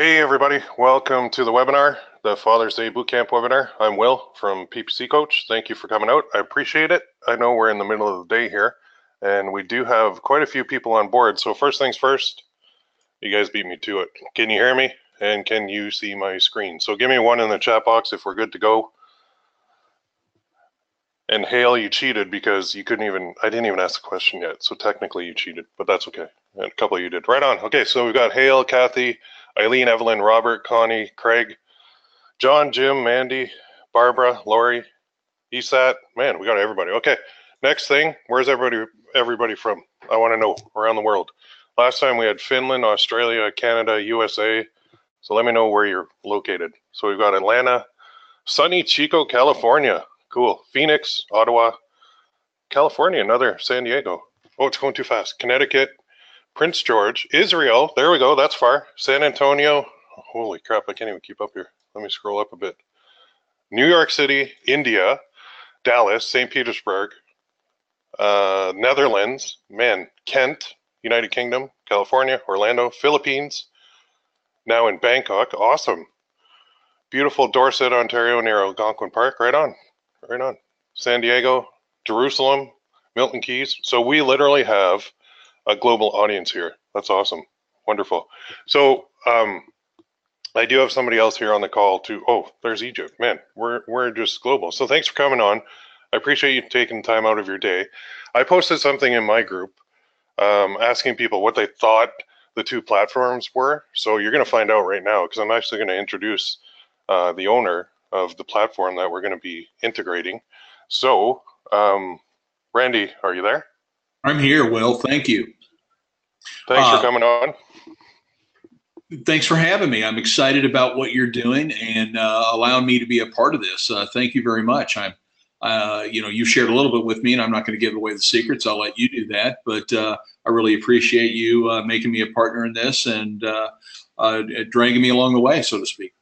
Hey everybody, welcome to the webinar, the Father's Day Bootcamp webinar. I'm Will from PPC Coach. Thank you for coming out. I appreciate it. I know we're in the middle of the day here, and we do have quite a few people on board. So first things first, you guys beat me to it. Can you hear me? And can you see my screen? So give me one in the chat box if we're good to go. And Hale, you cheated because you couldn't even, I didn't even ask the question yet. So technically you cheated, but that's okay. And a couple of you did. Right on. Okay, so we've got Hale, Kathy, Eileen, Evelyn, Robert, Connie, Craig, John, Jim, Mandy, Barbara, Lori, ESAT. Man, we got everybody. Okay, next thing, where's everybody from? I want to know around the world. Last time we had Finland, Australia, Canada, USA. So let me know where you're located. So we've got Atlanta, sunny Chico, California. Cool. Phoenix, Ottawa, California, another San Diego. Oh, it's going too fast. Connecticut, Prince George, Israel. There we go. That's far. San Antonio. Holy crap, I can't even keep up here. Let me scroll up a bit. New York City, India, Dallas, St. Petersburg, Netherlands, man, Kent, United Kingdom, California, Orlando, Philippines, now in Bangkok. Awesome. Beautiful Dorset, Ontario, near Algonquin Park. Right on. Right on. San Diego, Jerusalem, Milton Keys. So we literally have a global audience here. That's awesome. Wonderful. So I do have somebody else here on the call too. Oh, there's Egypt. Man, we're just global. So thanks for coming on. I appreciate you taking time out of your day. I posted something in my group asking people what they thought the two platforms were. So you're going to find out right now because I'm actually going to introduce the owner of the platform that we're going to be integrating. So, Randy, are you there? I'm here, Will. Thank you. Thanks for coming on. Thanks for having me. I'm excited about what you're doing and allowing me to be a part of this. Thank you very much. You shared a little bit with me, and I'm not going to give away the secrets. I'll let you do that. But I really appreciate you making me a partner in this and dragging me along the way, so to speak.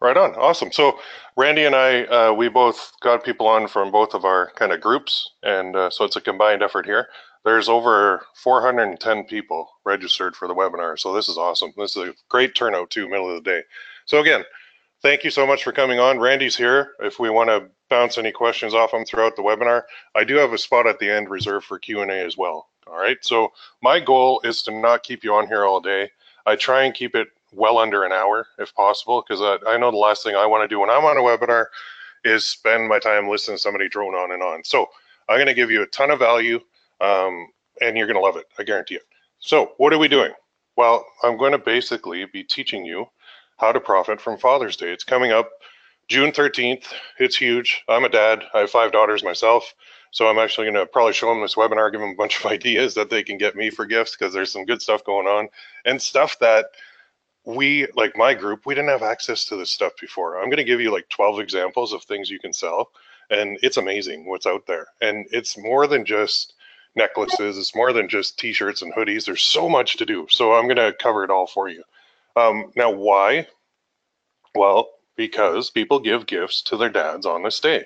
Right on. Awesome. So Randy and I, we both got people on from both of our kind of groups. And so it's a combined effort here. There's over 410 people registered for the webinar. So this is awesome. This is a great turnout too, middle of the day. So again, thank you so much for coming on. Randy's here. If we want to bounce any questions off him throughout the webinar, I do have a spot at the end reserved for Q&A as well. All right. So my goal is to not keep you on here all day. I try and keep it well under an hour if possible, because I know the last thing I want to do when I'm on a webinar is spend my time listening to somebody drone on and on. So I'm going to give you a ton of value and you're going to love it. I guarantee it. So what are we doing? Well, I'm going to basically be teaching you how to profit from Father's Day. It's coming up June 13th. It's huge. I'm a dad. I have 5 daughters myself. So I'm actually going to probably show them this webinar, give them a bunch of ideas that they can get me for gifts, because there's some good stuff going on and stuff that we, like my group, we didn't have access to this stuff before. I'm going to give you like 12 examples of things you can sell, and it's amazing what's out there. And it's more than just necklaces. It's more than just t-shirts and hoodies. There's so much to do. So I'm going to cover it all for you. Now, why? Well, because people give gifts to their dads on this day.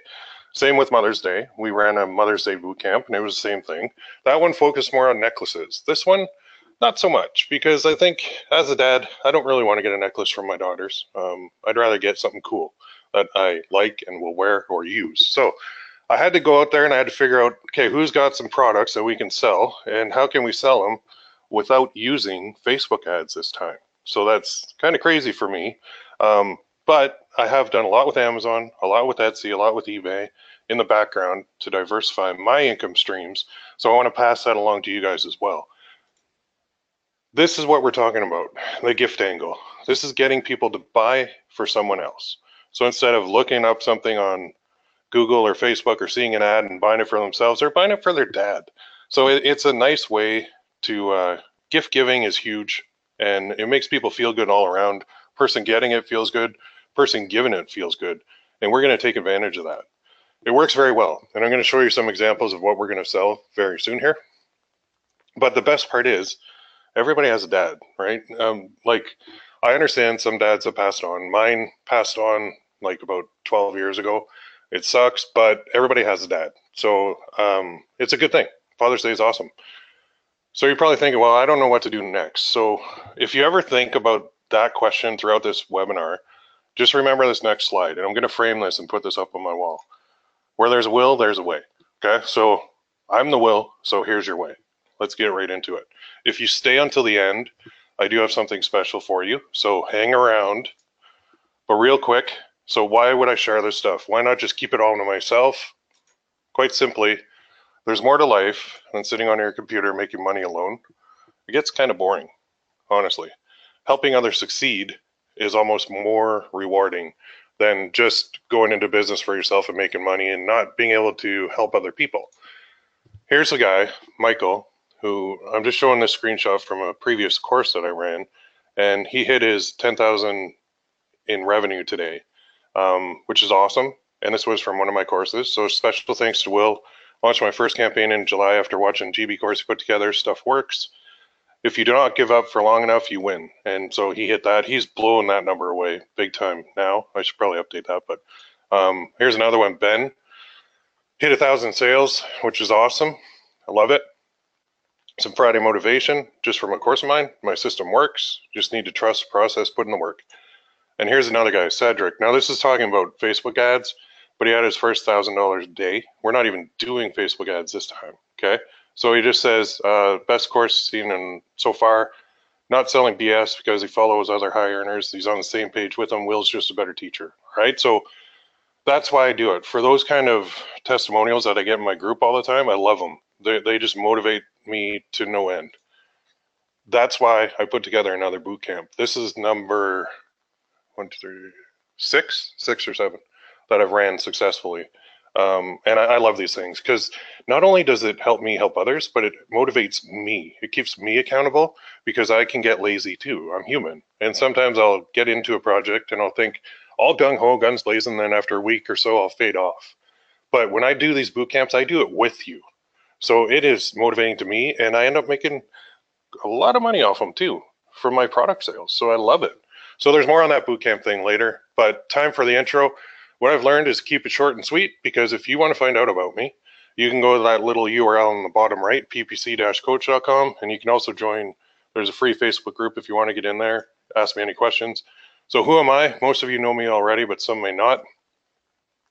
Same with Mother's Day. We ran a Mother's Day boot camp, and it was the same thing. That one focused more on necklaces. This one, not so much, because I think as a dad, I don't really want to get a necklace from my daughters. I'd rather get something cool that I like and will wear or use. So I had to go out there and I had to figure out, okay, who's got some products that we can sell and how can we sell them without using Facebook ads this time? So that's kind of crazy for me. But I have done a lot with Amazon, a lot with Etsy, a lot with eBay in the background to diversify my income streams. So I want to pass that along to you guys as well. This is what we're talking about, the gift angle. This is getting people to buy for someone else. So instead of looking up something on Google or Facebook or seeing an ad and buying it for themselves, they're buying it for their dad. So it's a nice way to, gift giving is huge, and it makes people feel good all around. Person getting it feels good, person giving it feels good, and we're going to take advantage of that. It works very well, and I'm going to show you some examples of what we're going to sell very soon here. But the best part is, everybody has a dad, right? Like, I understand some dads have passed on. Mine passed on like about 12 years ago. It sucks, but everybody has a dad. So it's a good thing. Father's Day is awesome. So you're probably thinking, well, I don't know what to do next. So if you ever think about that question throughout this webinar, just remember this next slide, and I'm going to frame this and put this up on my wall. Where there's a will, there's a way. Okay, so I'm the will, so here's your way. Let's get right into it. If you stay until the end, I do have something special for you, so hang around. But real quick, so why would I share this stuff? Why not just keep it all to myself? Quite simply, there's more to life than sitting on your computer making money alone. It gets kind of boring, honestly. Helping others succeed is almost more rewarding than just going into business for yourself and making money and not being able to help other people. Here's a guy, Michael, who I'm just showing this screenshot from a previous course that I ran, and he hit his 10,000 in revenue today, which is awesome. And this was from one of my courses. So special thanks to Will. Launched my first campaign in July after watching GB course he put together. Stuff works. If you do not give up for long enough, you win. And so he hit that. He's blowing that number away big time now. I should probably update that. But here's another one. Ben hit 1,000 sales, which is awesome. I love it. Some Friday motivation just from a course of mine. My system works. Just need to trust the process, put in the work. And here's another guy, Cedric. Now this is talking about Facebook ads, but he had his first $1,000 a day. We're not even doing Facebook ads this time, okay? So he just says, best course seen in so far, not selling BS because he follows other high earners. He's on the same page with them. Will's just a better teacher, right? So that's why I do it. For those kind of testimonials that I get in my group all the time, I love them. They just motivate me to no end. That's why I put together another boot camp. This is number 6 or 7 that I've ran successfully. And I love these things because not only does it help me help others, but it motivates me. It keeps me accountable because I can get lazy too. I'm human. And sometimes I'll get into a project and I'll think all gung-ho, guns blazing, then after a week or so, I'll fade off. But when I do these boot camps, I do it with you. So it is motivating to me, and I end up making a lot of money off them too from my product sales. So I love it. So there's more on that bootcamp thing later, but time for the intro. What I've learned is keep it short and sweet, because if you want to find out about me, you can go to that little URL on the bottom right, ppc-coach.com, and you can also join. There's a free Facebook group if you want to get in there, ask me any questions. So who am I? Most of you know me already, but some may not.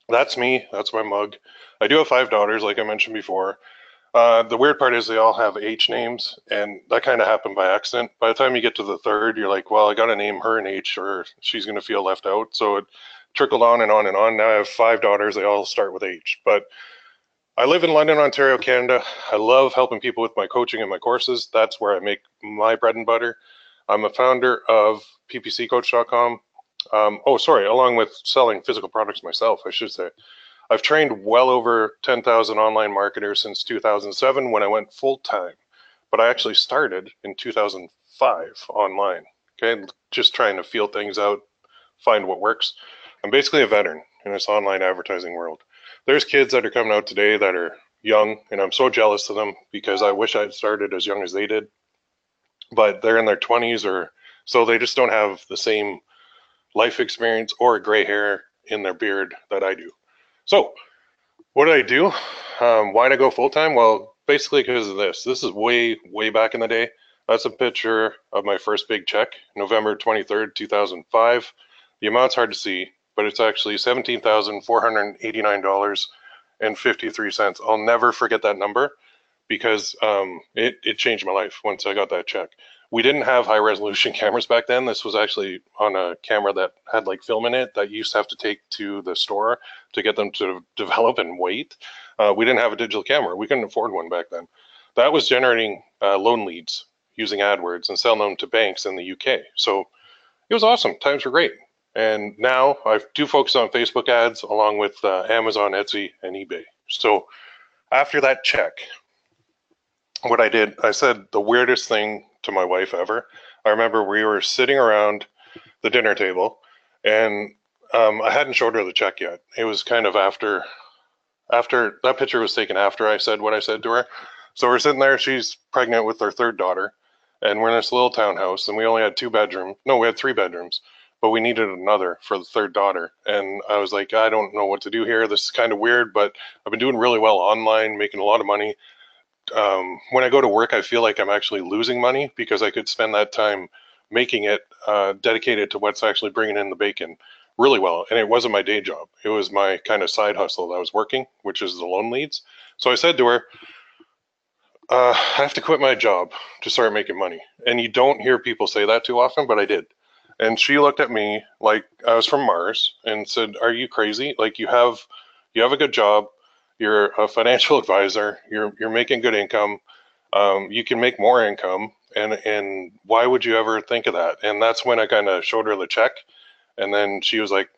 That's me. That's my mug. I do have 5 daughters, like I mentioned before. The weird part is they all have H names, and that kind of happened by accident. By the time you get to the 3rd, you're like, well, I got to name her an H or she's going to feel left out. So it trickled on and on and on. Now I have 5 daughters. They all start with H. But I live in London, Ontario, Canada. I love helping people with my coaching and my courses. That's where I make my bread and butter. I'm a founder of ppccoach.com. Along with selling physical products myself, I should say. I've trained well over 10,000 online marketers since 2007 when I went full-time, but I actually started in 2005 online, okay? Just trying to feel things out, find what works. I'm basically a veteran in this online advertising world. There's kids that are coming out today that are young, and I'm so jealous of them because I wish I'd started as young as they did, but they're in their 20s or so they just don't have the same life experience or gray hair in their beard that I do. So what did I do? Why did I go full-time? Well, basically because of this. This is way, way back in the day. That's a picture of my first big check, November 23rd, 2005. The amount's hard to see, but it's actually $17,489.53. I'll never forget that number because it changed my life once I got that check. We didn't have high resolution cameras back then. This was actually on a camera that had like film in it that you used to have to take to the store to get them to develop and wait. We didn't have a digital camera. We couldn't afford one back then. That was generating loan leads using AdWords and selling them to banks in the UK. So it was awesome. Times were great. And now I do focus on Facebook ads along with Amazon, Etsy, and eBay. So after that check, what I did, I said the weirdest thing to my wife ever. I remember we were sitting around the dinner table, and I hadn't showed her the check yet. It was kind of after that picture was taken after I said what I said to her. So we're sitting there. She's pregnant with our 3rd daughter, and we're in this little townhouse, and we only had 2 bedrooms. No, we had 3 bedrooms, but we needed another for the 3rd daughter. And I was like, I don't know what to do here. This is kind of weird, but I've been doing really well online, making a lot of money. When I go to work, I feel like I'm actually losing money because I could spend that time making it dedicated to what's actually bringing in the bacon really well. And it wasn't my day job. It was my kind of side hustle that I was working, which is the loan leads. So I said to her, I have to quit my job to start making money. And you don't hear people say that too often, but I did. And she looked at me like I was from Mars and said, "Are you crazy? Like you have a good job, you're a financial advisor, you're making good income, you can make more income, and why would you ever think of that?" And that's when I kind of showed her the check, and then she was like,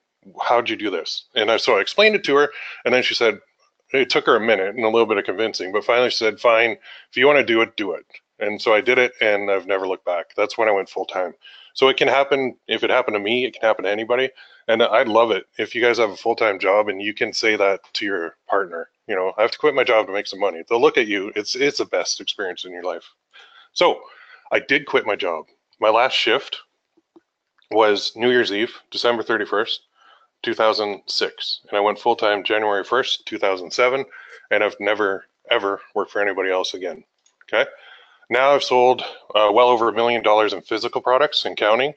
"How'd you do this?" And so I explained it to her, and then she said, it took her a minute and a little bit of convincing, but finally she said, "Fine, if you want to do it, do it." And so I did it, and I've never looked back. That's when I went full time. So it can happen. If it happened to me, it can happen to anybody. And I'd love it if you guys have a full time job and you can say that to your partner. You know, I have to quit my job to make some money. They'll look at you. It's the best experience in your life. So I did quit my job. My last shift was New Year's Eve, December 31st. 2006, and I went full time January 1st, 2007, and I've never ever worked for anybody else again. Okay. Now I've sold well over $1 million in physical products and counting,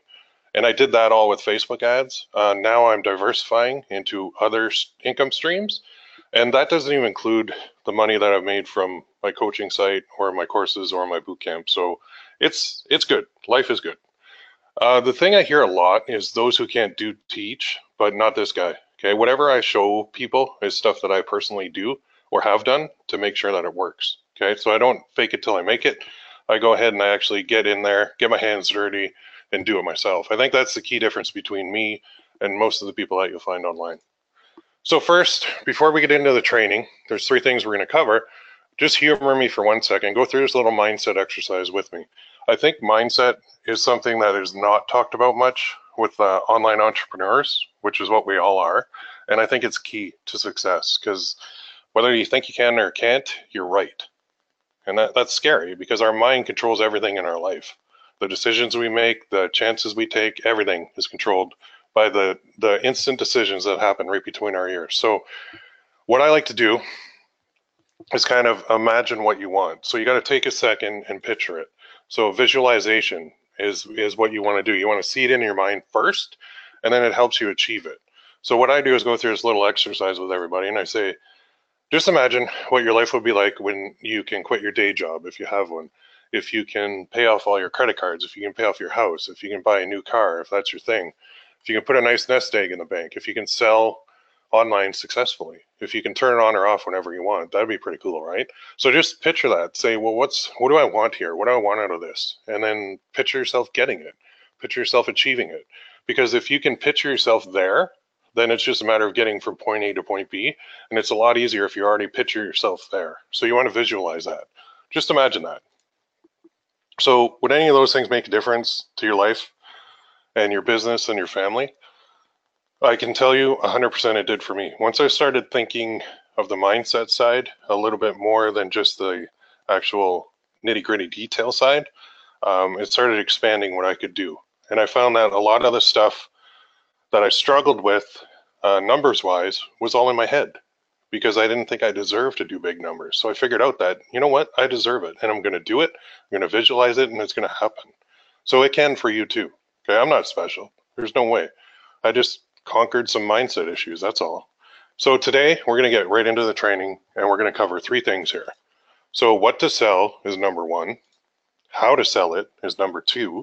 and I did that all with Facebook ads. Now I'm diversifying into other income streams, and that doesn't even include the money that I've made from my coaching site or my courses or my bootcamp. So it's good. Life is good. The thing I hear a lot is those who can't do teach, but not this guy. Okay, whatever I show people is stuff that I personally do or have done to make sure that it works. Okay, so I don't fake it till I make it. I go ahead and I actually get in there, get my hands dirty, and do it myself. I think that's the key difference between me and most of the people that you'll find online. So first, before we get into the training, there's 3 things we're going to cover. Just humor me for 1 second. Go through this little mindset exercise with me. I think mindset is something that is not talked about much with online entrepreneurs, which is what we all are. And I think it's key to success because whether you think you can or can't, you're right. And that's scary because our mind controls everything in our life. The decisions we make, the chances we take, everything is controlled by the instant decisions that happen right between our ears. So what I like to do is kind of imagine what you want. So you got to take a second and picture it. So visualization is what you want to do. You want to see it in your mind first, and then it helps you achieve it. So what I do is go through this little exercise with everybody, and I say, just imagine what your life would be like when you can quit your day job, if you have one, if you can pay off all your credit cards, if you can pay off your house, if you can buy a new car, if that's your thing, if you can put a nice nest egg in the bank, if you can sell online successfully, if you can turn it on or off whenever you want. That'd be pretty cool, right? So just picture that. Say, well, what do I want here? What do I want out of this? And then picture yourself getting it. Picture yourself achieving it. Because if you can picture yourself there, then it's just a matter of getting from point A to point B. And it's a lot easier if you already picture yourself there. So you want to visualize that. Just imagine that. So would any of those things make a difference to your life and your business and your family? I can tell you 100% it did for me. Once I started thinking of the mindset side a little bit more than just the actual nitty-gritty detail side, it started expanding what I could do. And I found that a lot of the stuff that I struggled with numbers-wise was all in my head because I didn't think I deserved to do big numbers. So I figured out that, you know what, I deserve it and I'm going to do it. I'm going to visualize it and it's going to happen. So it can for you too. Okay, I'm not special. There's no way. I just conquered some mindset issues, that's all. So today we're going to get right into the training and we're going to cover 3 things here. So what to sell is number 1, how to sell it is number 2,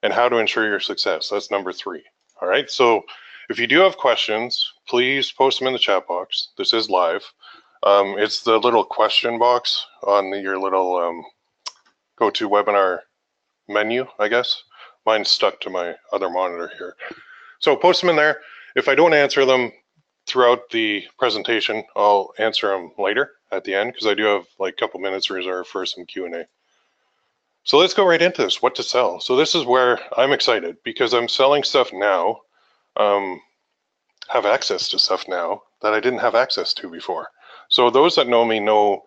and how to ensure your success, that's number 3. All right, so if you do have questions, please post them in the chat box. This is live. It's the little question box on your little GoToWebinar menu, I guess. Mine's stuck to my other monitor here. So post them in there. If I don't answer them throughout the presentation, I'll answer them later at the end because I do have like a couple minutes reserved for some Q&A. So let's go right into this, what to sell. So this is where I'm excited because I'm selling stuff now, have access to stuff now that I didn't have access to before. So those that know me know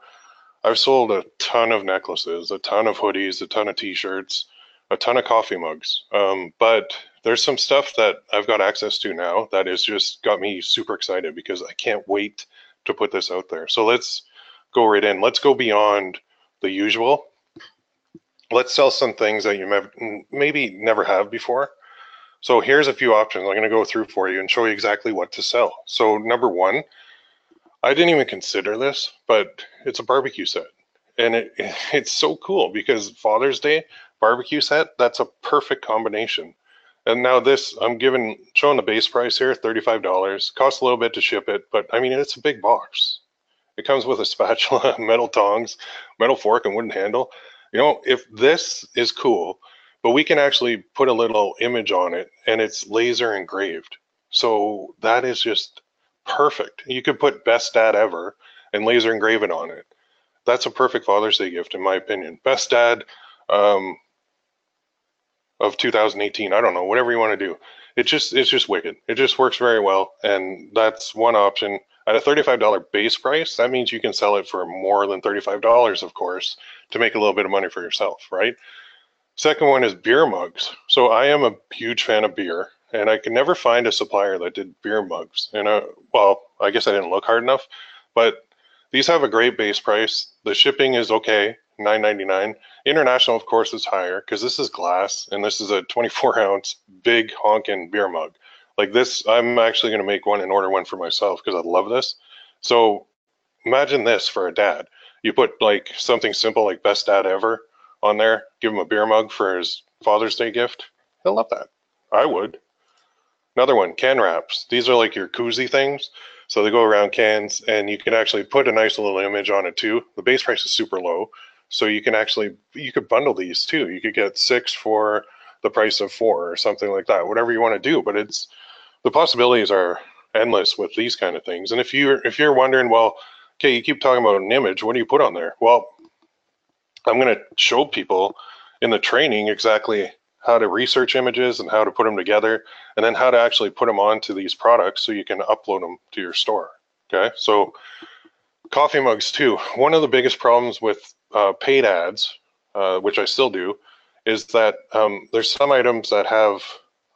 I've sold a ton of necklaces, a ton of hoodies, a ton of t-shirts, a ton of coffee mugs. But there's some stuff that I've got access to now that has just got me super excited because I can't wait to put this out there. So let's go right in. Let's go beyond the usual let's sell some things that you maybe never have before. So here's a few options I'm going to go through for you and show you exactly what to sell. So number one, I didn't even consider this, but it's a barbecue set. And it's so cool because Father's Day barbecue set, that's a perfect combination. And now this, showing the base price here, $35. Costs a little bit to ship it, but I mean, it's a big box. It comes with a spatula, metal tongs, metal fork, and wooden handle. If this is cool, but we can actually put a little image on it and it's laser engraved. So that is just perfect. You could put best dad ever and laser engrave it on it. That's a perfect Father's Day gift, in my opinion. Best dad um, of 2018. I don't know, whatever you want to do. It's just wicked. It just works very well, and that's one option. At a $35 base price, that means you can sell it for more than $35, of course, to make a little bit of money for yourself, right? Second one is beer mugs. So I am a huge fan of beer, and I could never find a supplier that did beer mugs. And well, I guess I didn't look hard enough, but these have a great base price. The shipping is okay, $9.99. International, of course, is higher because this is glass and this is a 24-ounce big honking beer mug. Like this, I'm actually going to make one and order one for myself because I love this. So imagine this for a dad. You put like something simple like best dad ever on there, give him a beer mug for his Father's Day gift. He'll love that. I would. Another one, can wraps. These are like your koozie things. So they go around cans and you can actually put a nice little image on it too. The base price is super low. So you could bundle these too. You could get 6 for the price of 4 or something like that, whatever you want to do. But the possibilities are endless with these kind of things. And if you're wondering, well, okay, you keep talking about an image, what do you put on there? Well, I'm going to show people in the training exactly how to research images and how to put them together, and then how to actually put them onto these products so you can upload them to your store. Okay, so coffee mugs too. One of the biggest problems with paid ads, which I still do, is that there's some items that have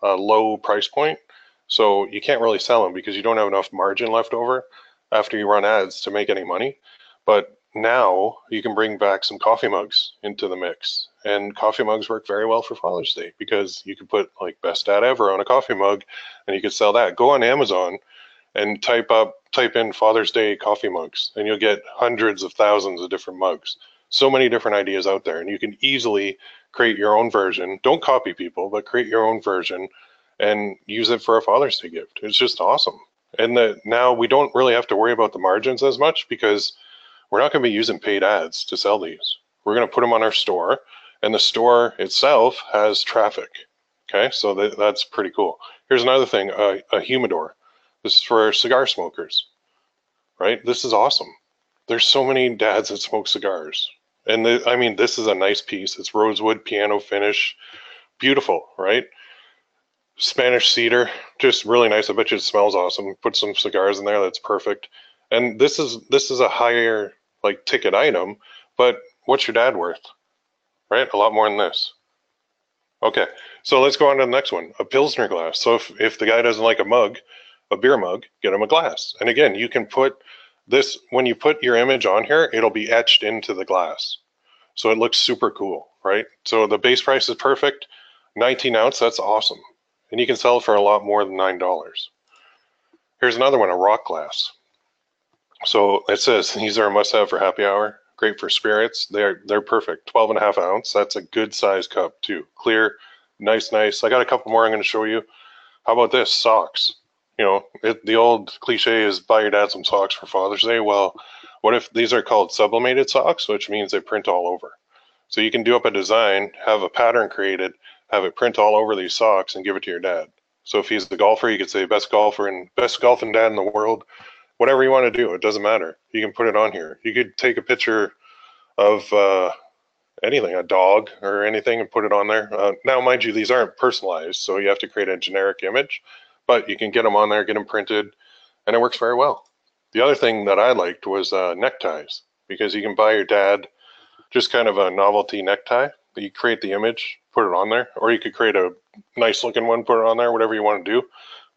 a low price point, so you can't really sell them because you don't have enough margin left over after you run ads to make any money. But now you can bring back some coffee mugs into the mix, and coffee mugs work very well for Father's Day because you could put like best dad ever on a coffee mug and you could sell that. Go on Amazon and type in Father's Day coffee mugs and you'll get hundreds of thousands of different mugs. So many different ideas out there, and you can easily create your own version. Don't copy people, but create your own version and use it for a Father's Day gift. It's just awesome. And now we don't really have to worry about the margins as much because we're not going to be using paid ads to sell these. We're going to put them on our store, and the store itself has traffic. Okay, so that's pretty cool. Here's another thing, a humidor. This is for cigar smokers, right? This is awesome. There's so many dads that smoke cigars. And I mean, this is a nice piece. It's rosewood piano finish. Beautiful, right? Spanish cedar, just really nice. I bet you it smells awesome. Put some cigars in there, that's perfect. And this is a higher like ticket item, but what's your dad worth? Right? A lot more than this. Okay, so let's go on to the next one, a Pilsner glass. So if the guy doesn't like a beer mug, get him a glass. And again, you can put this, when you put your image on here, it'll be etched into the glass. So it looks super cool, right? So the base price is perfect, 19 ounce, that's awesome. And you can sell it for a lot more than $9. Here's another one, a rock glass. So it says these are a must-have for happy hour. Great for spirits. They're perfect. 12.5 ounce. That's a good size cup too. Clear, nice. I got a couple more I'm going to show you. How about this? Socks. The old cliche is buy your dad some socks for Father's Day. Well, what if these are called sublimated socks, which means they print all over. So you can do up a design, have a pattern created, have it print all over these socks and give it to your dad. So if he's the golfer, you could say best golfing dad in the world. Whatever you want to do, it doesn't matter. You can put it on here. You could take a picture of anything, a dog or anything, and put it on there. Now, mind you, these aren't personalized, so you have to create a generic image, but you can get them on there, get them printed, and it works very well. The other thing that I liked was neckties, because you can buy your dad just kind of a novelty necktie. You create the image, put it on there, or you could create a nice looking one, put it on there, whatever you want to do.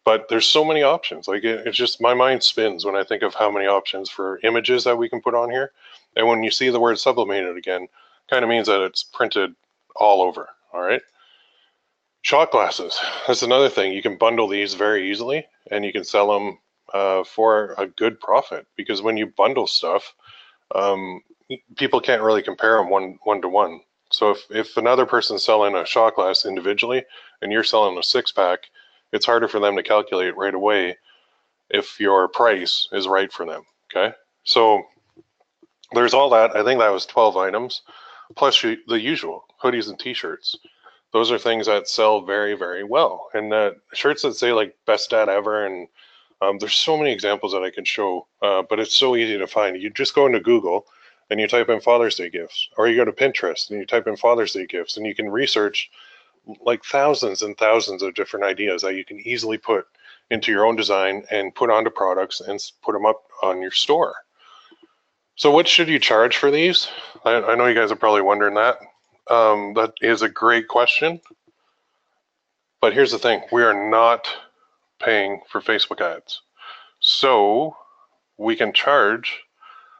But there's so many options. Like it's just, my mind spins when I think of how many options for images that we can put on here. And when you see the word sublimated again, kind of means that it's printed all over, all right? Shot glasses, that's another thing. You can bundle these very easily and you can sell them for a good profit, because when you bundle stuff, people can't really compare them one to one. So if another person's selling a shot glass individually and you're selling a 6-pack, it's harder for them to calculate right away if your price is right for them, okay? So there's all that. I think that was 12 items, plus the usual hoodies and t-shirts. Those are things that sell very, very well. And shirts that say like best dad ever, and there's so many examples that I can show, but it's so easy to find. You just go into Google and you type in Father's Day gifts, or you go to Pinterest and you type in Father's Day gifts, and you can research like thousands and thousands of different ideas that you can easily put into your own design and put onto products and put them up on your store. So what should you charge for these? I know you guys are probably wondering that. That is a great question. But here's the thing, we are not paying for Facebook ads. So we can charge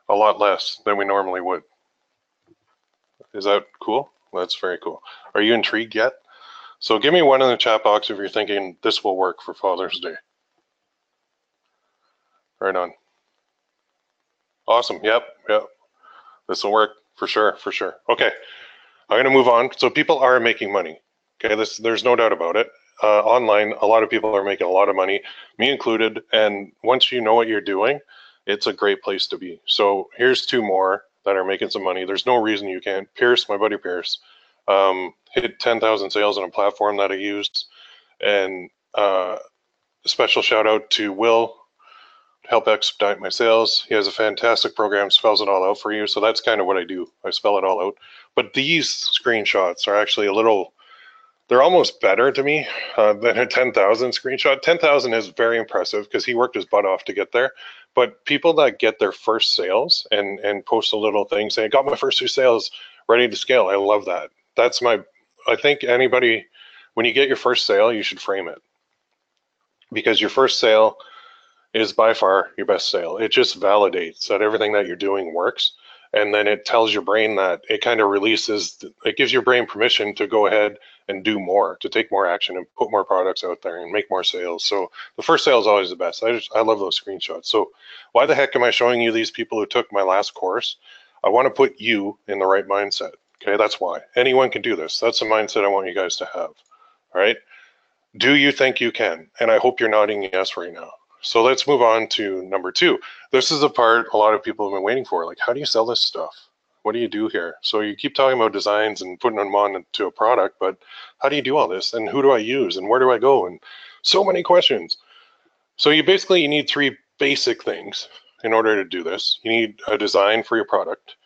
a lot less than we normally would. Is that cool? That's very cool. Are you intrigued yet? So give me one in the chat box if you're thinking this will work for Father's Day. Right on. Awesome. Yep. This will work for sure. Okay, I'm going to move on. So people are making money. Okay, there's no doubt about it. Online, a lot of people are making a lot of money, me included. And once you know what you're doing, it's a great place to be. So here's 2 more that are making some money. There's no reason you can't. Pierce, my buddy Pierce, hit 10,000 sales on a platform that I used. And special shout out to Will, help expedite my sales. He has a fantastic program, spells it all out for you. So that's kind of what I do. I spell it all out. But these screenshots are actually they're almost better to me than a 10,000 screenshot. 10,000 is very impressive because he worked his butt off to get there. But people that get their first sales and post a little thing saying, got my first 2 sales, ready to scale. I love that. I think anybody, when you get your first sale, you should frame it. Because your first sale is by far your best sale. It just validates that everything that you're doing works. And then it tells your brain that it kind of it gives your brain permission to go ahead and do more, to take more action and put more products out there and make more sales. So the first sale is always the best. I love those screenshots. So why the heck am I showing you these people who took my last course? I want to put you in the right mindset. Okay, that's why. Anyone can do this. That's the mindset I want you guys to have. All right. Do you think you can? And I hope you're nodding yes right now. So let's move on to number 2. This is the part a lot of people have been waiting for. Like, how do you sell this stuff? What do you do here? So you keep talking about designs and putting them on to a product, but how do you do all this? And who do I use? And where do I go? And so many questions. So you need 3 basic things in order to do this. You need a design for your product.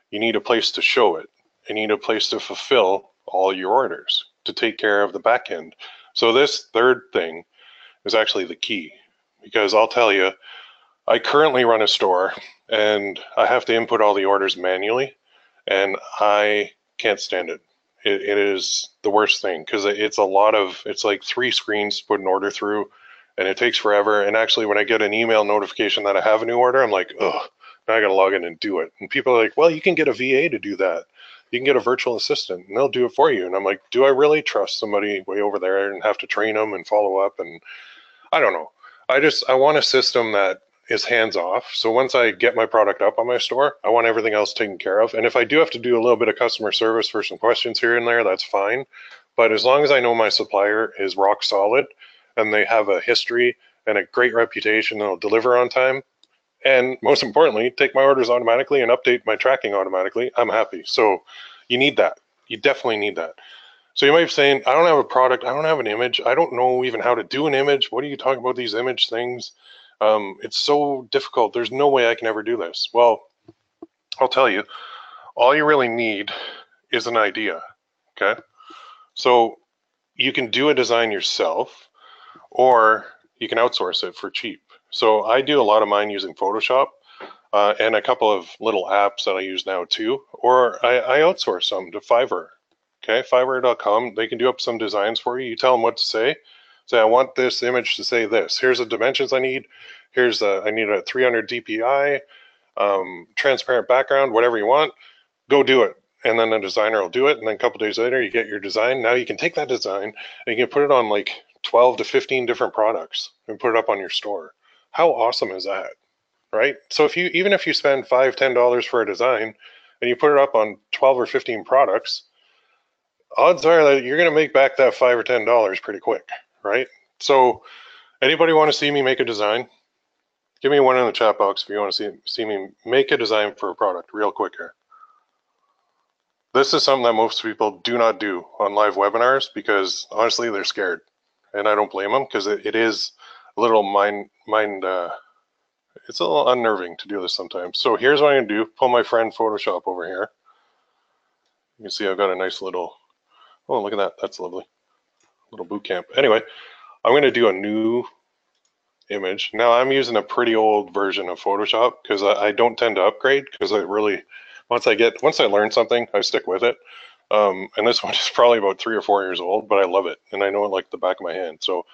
You need a place to show it. And you need a place to fulfill all your orders, to take care of the back end. So this 3rd thing is actually the key. Because I'll tell you, I currently run a store and I have to input all the orders manually, and I can't stand it. It is the worst thing because it's like 3 screens to put an order through, and it takes forever. And actually, when I get an email notification that I have a new order, I'm like, ugh, now I got to log in and do it. And people are like, well, you can get a VA to do that. You can get a virtual assistant and they'll do it for you. And I'm like, do I really trust somebody way over there and have to train them and follow up? And I don't know. I want a system that is hands off. So once I get my product up on my store, I want everything else taken care of. And if I do have to do a little bit of customer service for some questions here and there, that's fine. But as long as I know my supplier is rock solid and they have a history and a great reputation, and they'll deliver on time, and most importantly, take my orders automatically and update my tracking automatically, I'm happy. So you need that. You definitely need that. So you might be saying, I don't have a product, I don't have an image, I don't know even how to do an image. What are you talking about, these image things? It's so difficult. There's no way I can ever do this. Well, I'll tell you, all you really need is an idea, okay? So you can do a design yourself, or you can outsource it for cheap. So I do a lot of mine using Photoshop and a couple of little apps that I use now too, or I outsource some to Fiverr. Okay, Fiverr.com, they can do up some designs for you. You tell them what to say. Say, I want this image to say this. Here's the dimensions I need. I need a 300 DPI, transparent background, whatever you want. Go do it. and then the designer will do it, and then a couple days later you get your design. Now you can take that design and you can put it on like 12 to 15 different products and put it up on your store. How awesome is that, right? So if you, even if you spend $5-10 for a design and you put it up on 12 or 15 products, odds are that you're going to make back that $5 or $10 pretty quick, right? So anybody want to see me make a design? Give me one in the chat box if you want to see me make a design for a product real quick here. This is something that most people do not do on live webinars because honestly they're scared, and I don't blame them, because it is a little it's a little unnerving to do this sometimes. So here's what I'm gonna do. Pull my friend Photoshop over here. You can see I've got a nice little, oh, look at that, that's lovely, little boot camp. Anyway, I'm gonna do a new image. Now I'm using a pretty old version of Photoshop because I don't tend to upgrade, because I really, once I learn something, I stick with it. And this one is probably about 3 or 4 years old, but I love it, and I know it like the back of my hand. So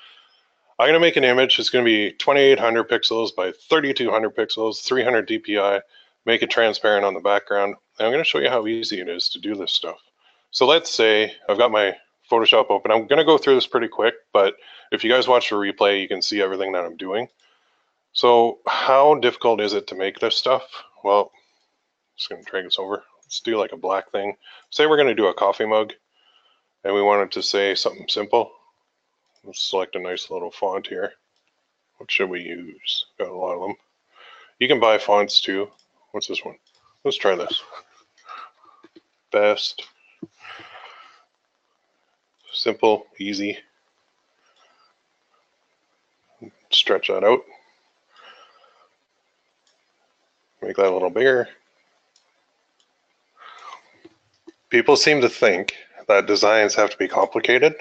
I'm gonna make an image. It's gonna be 2800 pixels by 3200 pixels, 300 DPI, make it transparent on the background. And I'm gonna show you how easy it is to do this stuff. So let's say I've got my Photoshop open. I'm gonna go through this pretty quick, but if you guys watch the replay, you can see everything that I'm doing. So how difficult is it to make this stuff? Well, I'm just gonna drag this over. Let's do like a black thing. Say we're gonna do a coffee mug, and we wanted to say something simple. Let's select a nice little font here. What should we use? Got a lot of them. You can buy fonts too. What's this one? Let's try this. Best. Simple, easy. Stretch that out. Make that a little bigger. People seem to think that designs have to be complicated,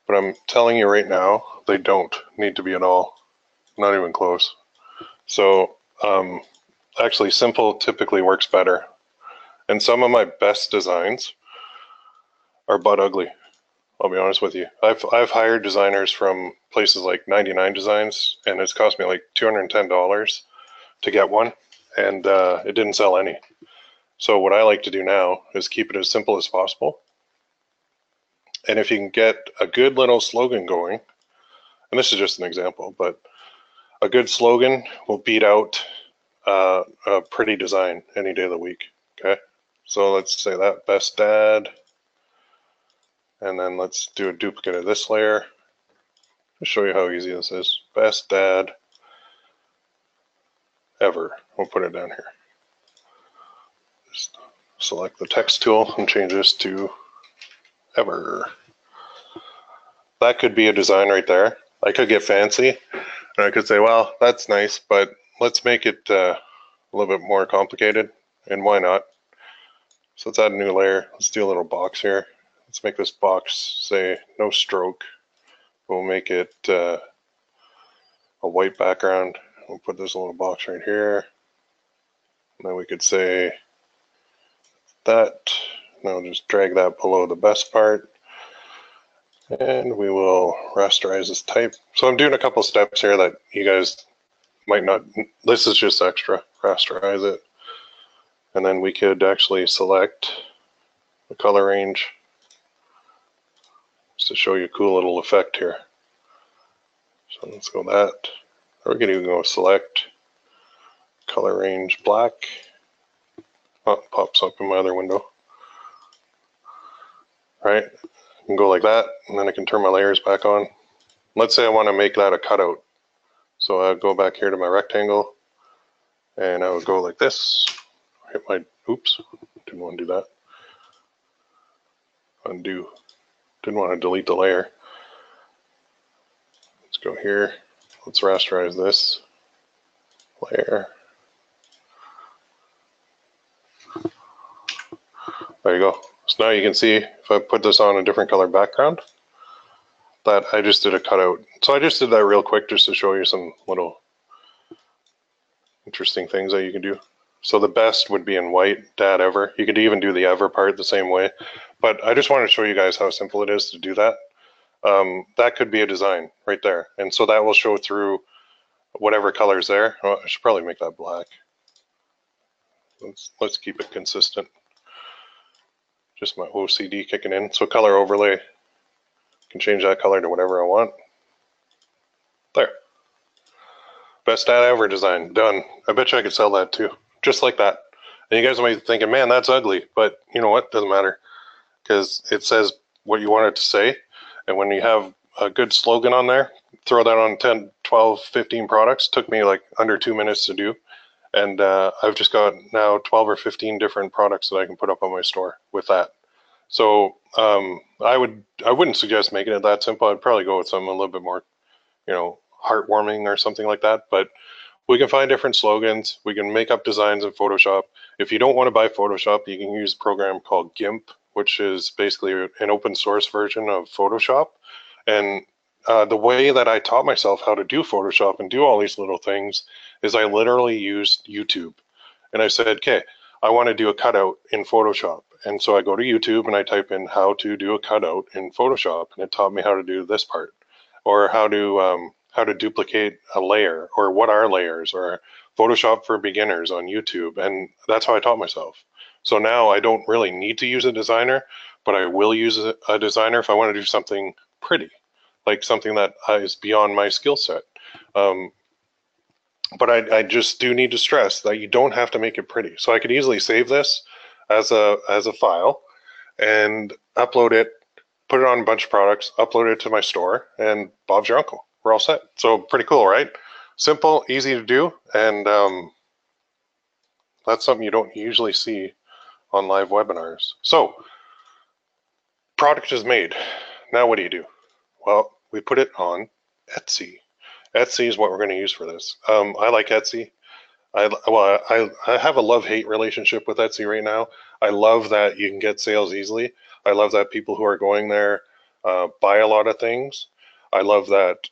but I'm telling you right now, they don't need to be at all. Not even close. So actually simple typically works better. And some of my best designs are butt ugly. I'll be honest with you. I've hired designers from places like 99 Designs, and it's cost me like $210 to get one, and it didn't sell any. So what I like to do now is keep it as simple as possible. And if you can get a good little slogan going, and this is just an example, but a good slogan will beat out a pretty design any day of the week. Okay, so let's say that best dad, and then let's do a duplicate of this layer to show you how easy this is. Best dad ever. We'll put it down here. Just select the text tool and change this to ever. That could be a design right there. I could get fancy and I could say, well, that's nice, but let's make it a little bit more complicated, and why not? So let's add a new layer. Let's do a little box here. Let's make this box say no stroke. We'll make it a white background. We'll put this little box right here. And then we could say that. Now just drag that below the best part. And we will rasterize this type. So I'm doing a couple steps here that you guys might not, this is just extra, rasterize it. And then we could actually select the color range just to show you a cool little effect here. So let's go that. Or we can even go select color range black. Oh, it pops up in my other window. Right, I can go like that, and then I can turn my layers back on. Let's say I want to make that a cutout. So I would go back here to my rectangle, and I would go like this. Hit my, oops, didn't want to do that. Undo, didn't want to delete the layer. Let's go here, let's rasterize this layer. There you go. So now you can see if I put this on a different color background, that I just did a cutout. So I just did that real quick just to show you some little interesting things that you can do. So the best would be in white, dad ever. You could even do the ever part the same way. But I just wanted to show you guys how simple it is to do that. That could be a design right there. And so that will show through whatever color's there. Oh, I should probably make that black. Let's keep it consistent. Just my OCD kicking in. So color overlay, can change that color to whatever I want. There. Best ad ever design, done. I bet you I could sell that too, just like that. And you guys might be thinking, man, that's ugly. But you know what? Doesn't matter, because it says what you want it to say. And when you have a good slogan on there, throw that on 10, 12, 15 products. Took me like under 2 minutes to do. And I've just got now 12 or 15 different products that I can put up on my store with that. So I wouldn't suggest making it that simple. I'd probably go with something a little bit more, heartwarming or something like that. But we can find different slogans. We can make up designs in Photoshop. If you don't want to buy Photoshop, you can use a program called GIMP, which is basically an open source version of Photoshop. And the way that I taught myself how to do Photoshop and do all these little things is I literally used YouTube. And I said, okay, I want to do a cutout in Photoshop. And so I go to YouTube and I type in how to do a cutout in Photoshop, and it taught me how to do this part, or how to duplicate a layer, or what are layers, or Photoshop for beginners on YouTube. And that's how I taught myself. So now I don't really need to use a designer, but I will use a designer if I want to do something pretty, like something that is beyond my skill set. But I just do need to stress that you don't have to make it pretty. So I could easily save this as a file and upload it, put it on a bunch of products, upload it to my store, and Bob's your uncle. We're all set. So pretty cool, right? Simple, easy to do, and that's something you don't usually see on live webinars. So product is made. Now what do? Well, we put it on Etsy. Etsy is what we're going to use for this. I like Etsy. I have a love-hate relationship with Etsy right now. I love that you can get sales easily. I love that people who are going there buy a lot of things. I love that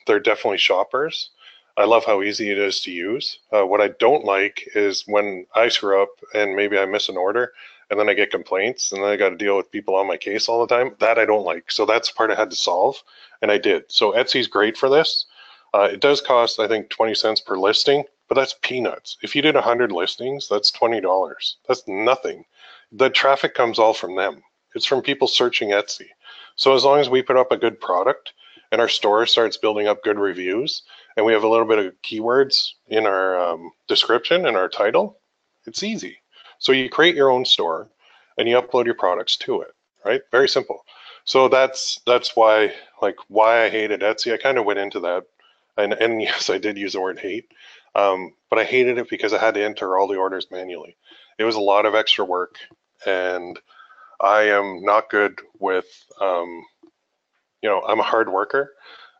they're definitely shoppers. I love how easy it is to use. What I don't like is when I screw up and maybe I miss an order, and then I get complaints, and then I got to deal with people on my case all the time. That I don't like. So that's the part I had to solve, and I did. So Etsy's great for this. It does cost, I think, 20 cents per listing, but that's peanuts. If you did 100 listings, that's $20. That's nothing. The traffic comes all from them. It's from people searching Etsy. So as long as we put up a good product and our store starts building up good reviews, and we have a little bit of keywords in our description and our title, it's easy. So you create your own store and you upload your products to it, right? Very simple. So that's why I hated Etsy. I kind of went into that, and yes, I did use the word hate, but I hated it because I had to enter all the orders manually. It was a lot of extra work, and I am not good with, I'm a hard worker,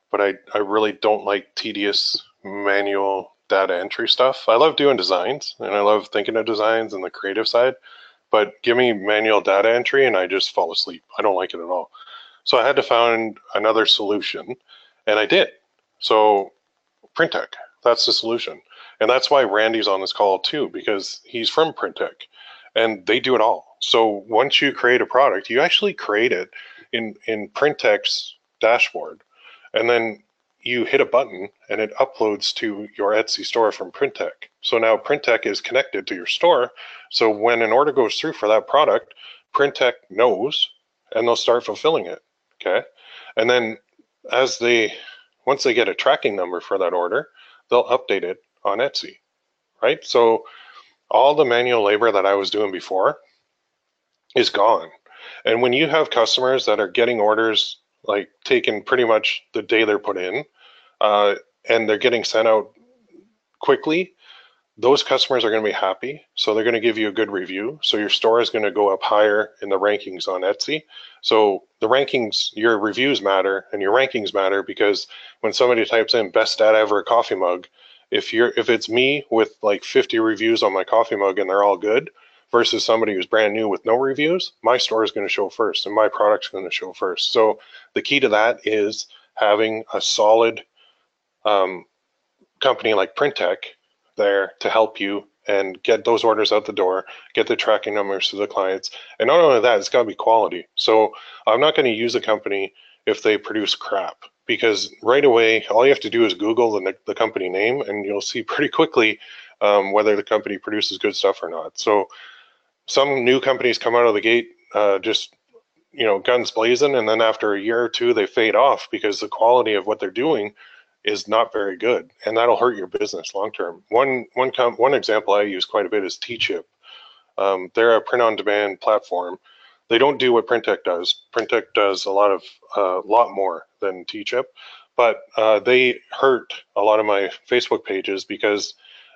but I really don't like tedious manual data entry stuff. I love doing designs, and I love thinking of designs and the creative side, but give me manual data entry and I just fall asleep. I don't like it at all. So I had to find another solution, and I did. So PrintTech, that's the solution. And that's why Randy's on this call too, because he's from PrintTech and they do it all. So once you create a product, you actually create it in PrintTech's dashboard, and then you hit a button and it uploads to your Etsy store from PrintTech. So now PrintTech is connected to your store. So when an order goes through for that product, PrintTech knows and they'll start fulfilling it. Okay. And then once they get a tracking number for that order, they'll update it on Etsy, right? So all the manual labor that I was doing before is gone. And when you have customers that are getting orders like taken pretty much the day they're put in, and they're getting sent out quickly, those customers are going to be happy. So they're going to give you a good review. So your store is going to go up higher in the rankings on Etsy. So the rankings, your reviews matter and your rankings matter, because when somebody types in best dad ever coffee mug, if it's me with like 50 reviews on my coffee mug and they're all good, versus somebody who's brand new with no reviews, my store is going to show first and my product's going to show first. So the key to that is having a solid company like PrintTech there to help you and get those orders out the door, get the tracking numbers to the clients. And not only that, it's got to be quality. So I'm not going to use a company if they produce crap, because right away, all you have to do is Google the company name and you'll see pretty quickly whether the company produces good stuff or not. So Some new companies come out of the gate just guns blazing, and then after a year or two they fade off because the quality of what they're doing is not very good, and that'll hurt your business long term. One example I use quite a bit is T-Chip. They're a print-on-demand platform. They don't do what PrintTech does. PrintTech does a lot more than T-Chip, but they hurt a lot of my Facebook pages because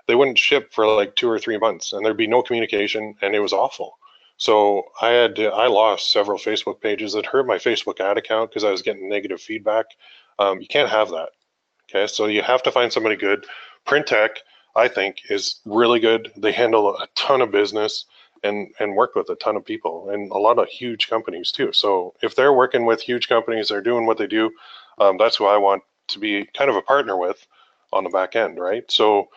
they wouldn't ship for like 2 or 3 months, and there'd be no communication, and it was awful. So I lost several Facebook pages. It hurt my Facebook ad account because I was getting negative feedback. You can't have that. Okay, so you have to find somebody good. PrintTech, I think, is really good. They handle a ton of business and work with a ton of people and a lot of huge companies too. So if they're working with huge companies, they're doing what they do, that's who I want to be kind of a partner with on the back end, right? So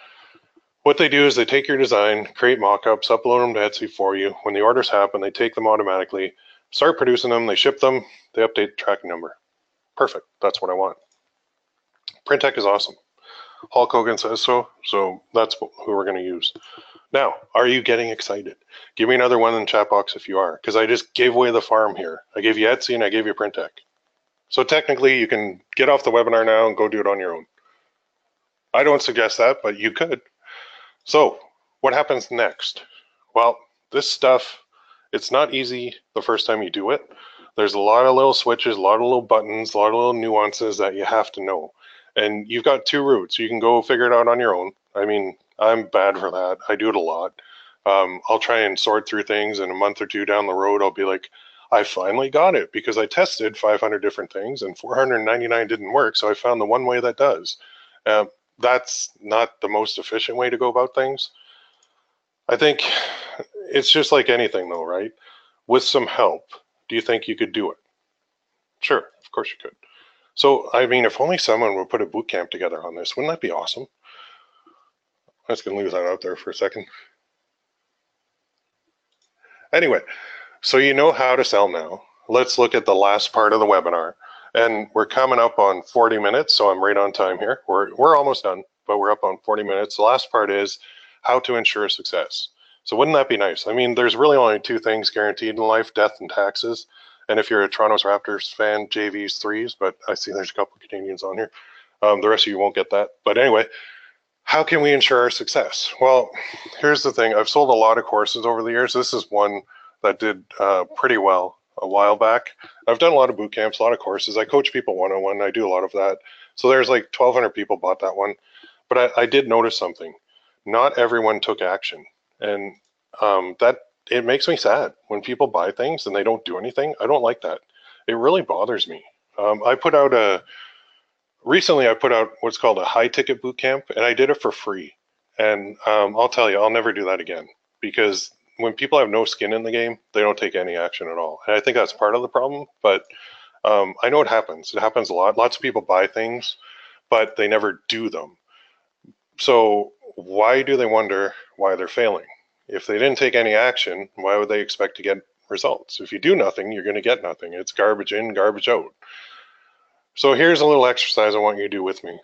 what they do is they take your design, create mock-ups, upload them to Etsy for you. When the orders happen, they take them automatically, start producing them, they ship them, they update the tracking number. Perfect. That's what I want. PrintTech is awesome. Hulk Hogan says so, so that's who we're going to use. Now, are you getting excited? Give me another one in the chat box if you are, because I just gave away the farm here. I gave you Etsy and I gave you PrintTech. So technically, you can get off the webinar now and go do it on your own. I don't suggest that, but you could. So what happens next? Well, this stuff, it's not easy the first time you do it. There's a lot of little switches, a lot of little buttons, a lot of little nuances that you have to know. And you've got 2 routes. You can go figure it out on your own. I mean, I'm bad for that. I do it a lot. I'll try and sort through things, and a month or 2 down the road, I'll be like, I finally got it because I tested 500 different things and 499 didn't work. So I found the one way that does. That's not the most efficient way to go about things. I think it's just like anything though, right? With some help, do you think you could do it? Sure, of course you could. So, I mean, if only someone would put a boot camp together on this, wouldn't that be awesome? I'm just going to leave that out there for a second. Anyway, so you know how to sell now. Let's look at the last part of the webinar. And we're coming up on 40 minutes, so I'm right on time here. We're almost done, but we're up on 40 minutes. The last part is how to ensure success. So wouldn't that be nice? I mean, there's really only 2 things guaranteed in life, death and taxes. And if you're a Toronto's Raptors fan, JV's 3s, but I see there's a couple of Canadians on here. The rest of you won't get that. But anyway, how can we ensure our success? Well, here's the thing. I've sold a lot of courses over the years. This is one that did pretty well a while back. I've done a lot of boot camps, a lot of courses. I coach people one-on-one. I do a lot of that. So there's like 1,200 people bought that one. But I did notice something. Not everyone took action. And that it makes me sad when people buy things and they don't do anything. I don't like that. It really bothers me. Recently I put out what's called a high ticket boot camp, and I did it for free. And I'll tell you, I'll never do that again, because when people have no skin in the game, they don't take any action at all. And I think that's part of the problem, but I know it happens. It happens a lot. Lots of people buy things, but they never do them. So why do they wonder why they're failing? If they didn't take any action, why would they expect to get results? If you do nothing, you're going to get nothing. It's garbage in, garbage out. So here's a little exercise I want you to do with me.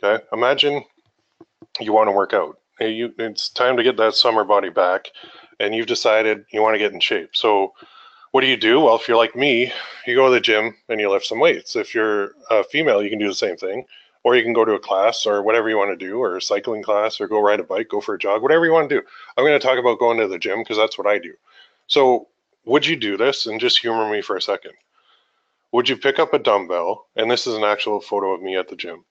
Okay, imagine you want to work out. It's time to get that summer body back, and you've decided you want to get in shape. So what do? Well, if you're like me, you go to the gym and you lift some weights. If you're a female, you can do the same thing. Or you can go to a class or whatever you want to do, or a cycling class, or go ride a bike, go for a jog, whatever you want to do. I'm going to talk about going to the gym because that's what I do. So would you do this? And just humor me for a second. Would you pick up a dumbbell? And this is an actual photo of me at the gym.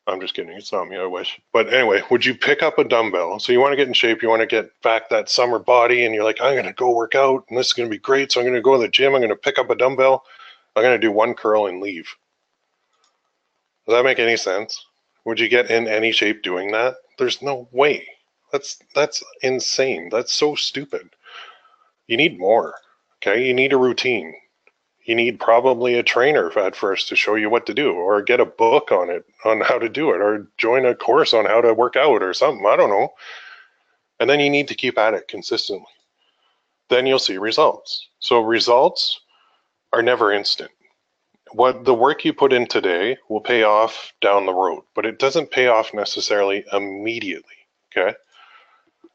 I'm just kidding. It's not me, I wish. But anyway, would you pick up a dumbbell? So you want to get in shape, you want to get back that summer body, and you're like, I'm going to go work out, and this is going to be great. So I'm going to go to the gym, I'm going to pick up a dumbbell, I'm going to do 1 curl and leave. Does that make any sense? Would you get in any shape doing that? There's no way. That's insane. That's so stupid. You need more, okay? You need a routine. You need probably a trainer at first to show you what to do, or get a book on it, on how to do it, or join a course on how to work out or something. I don't know. And then you need to keep at it consistently. Then you'll see results. So results are never instant. What the work you put in today will pay off down the road, but it doesn't pay off necessarily immediately, okay?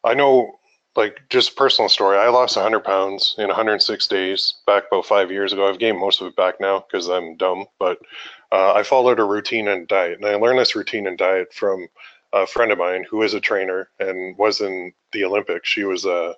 I know like just personal story. I lost 100 pounds in 106 days back about 5 years ago. I've gained most of it back now because I'm dumb, but I followed a routine and diet. And I learned this routine and diet from a friend of mine who is a trainer and was in the Olympics. She was a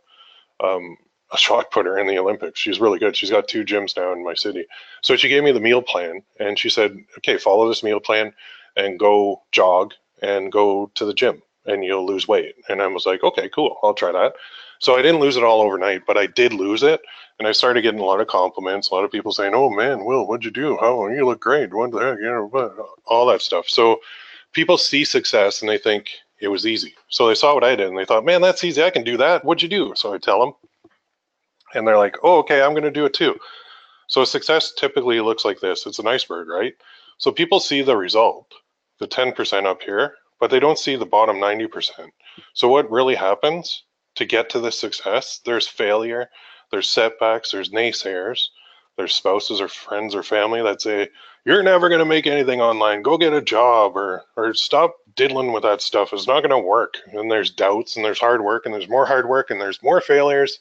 shot putter in the Olympics. She's really good. She's got 2 gyms now in my city. So she gave me the meal plan and she said, okay, follow this meal plan and go jog and go to the gym and you'll lose weight. And I was like, okay, cool, I'll try that. So I didn't lose it all overnight, but I did lose it. And I started getting a lot of compliments, a lot of people saying, oh man, Will, what'd you do? Oh, you look great. What the heck? You know, all that stuff. So people see success and they think it was easy. So they saw what I did and they thought, man, that's easy. I can do that. What'd you do? So I tell them and they're like, oh, okay, I'm going to do it too. So success typically looks like this. It's an iceberg, right? So people see the result, the 10% up here, but they don't see the bottom 90%. So what really happens to get to this success? There's failure, there's setbacks, there's naysayers, there's spouses or friends or family that say, you're never going to make anything online. Go get a job or stop diddling with that stuff. It's not going to work. And there's doubts and there's hard work and there's more hard work and there's more failures.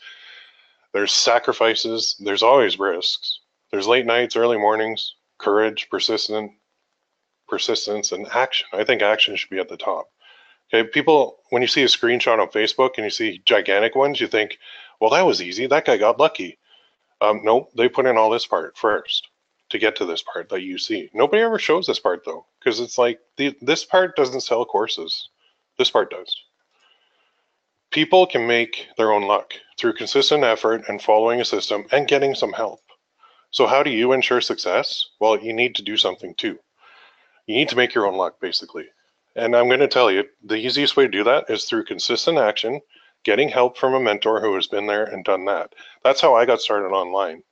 There's sacrifices. There's always risks. There's late nights, early mornings, courage, persistence, and action. I think action should be at the top. Okay, people, when you see a screenshot on Facebook and you see gigantic ones, you think, well, that was easy. That guy got lucky. No, they put in all this part first to get to this part that you see. Nobody ever shows this part though, because it's like this part doesn't sell courses. This part does. People can make their own luck through consistent effort and following a system and getting some help. So how do you ensure success? Well, you need to do something too. You need to make your own luck, basically. And I'm going to tell you, the easiest way to do that is through consistent action, getting help from a mentor who has been there and done that. That's how I got started online.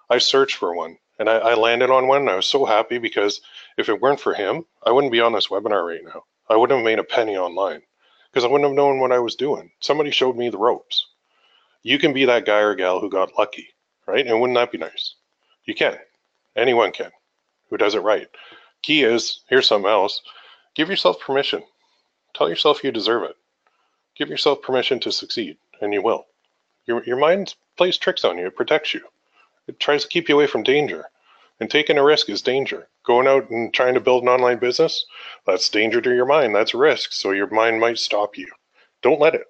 I searched for one and I landed on one and I was so happy because if it weren't for him, I wouldn't be on this webinar right now. I wouldn't have made a penny online because I wouldn't have known what I was doing. Somebody showed me the ropes. You can be that guy or gal who got lucky, right? And wouldn't that be nice? You can. Anyone can who does it right. Key is, here's something else, give yourself permission. Tell yourself you deserve it. Give yourself permission to succeed, and you will. Your mind plays tricks on you. It protects you. It tries to keep you away from danger. And taking a risk is danger. Going out and trying to build an online business, that's danger to your mind. That's risk. So your mind might stop you. Don't let it.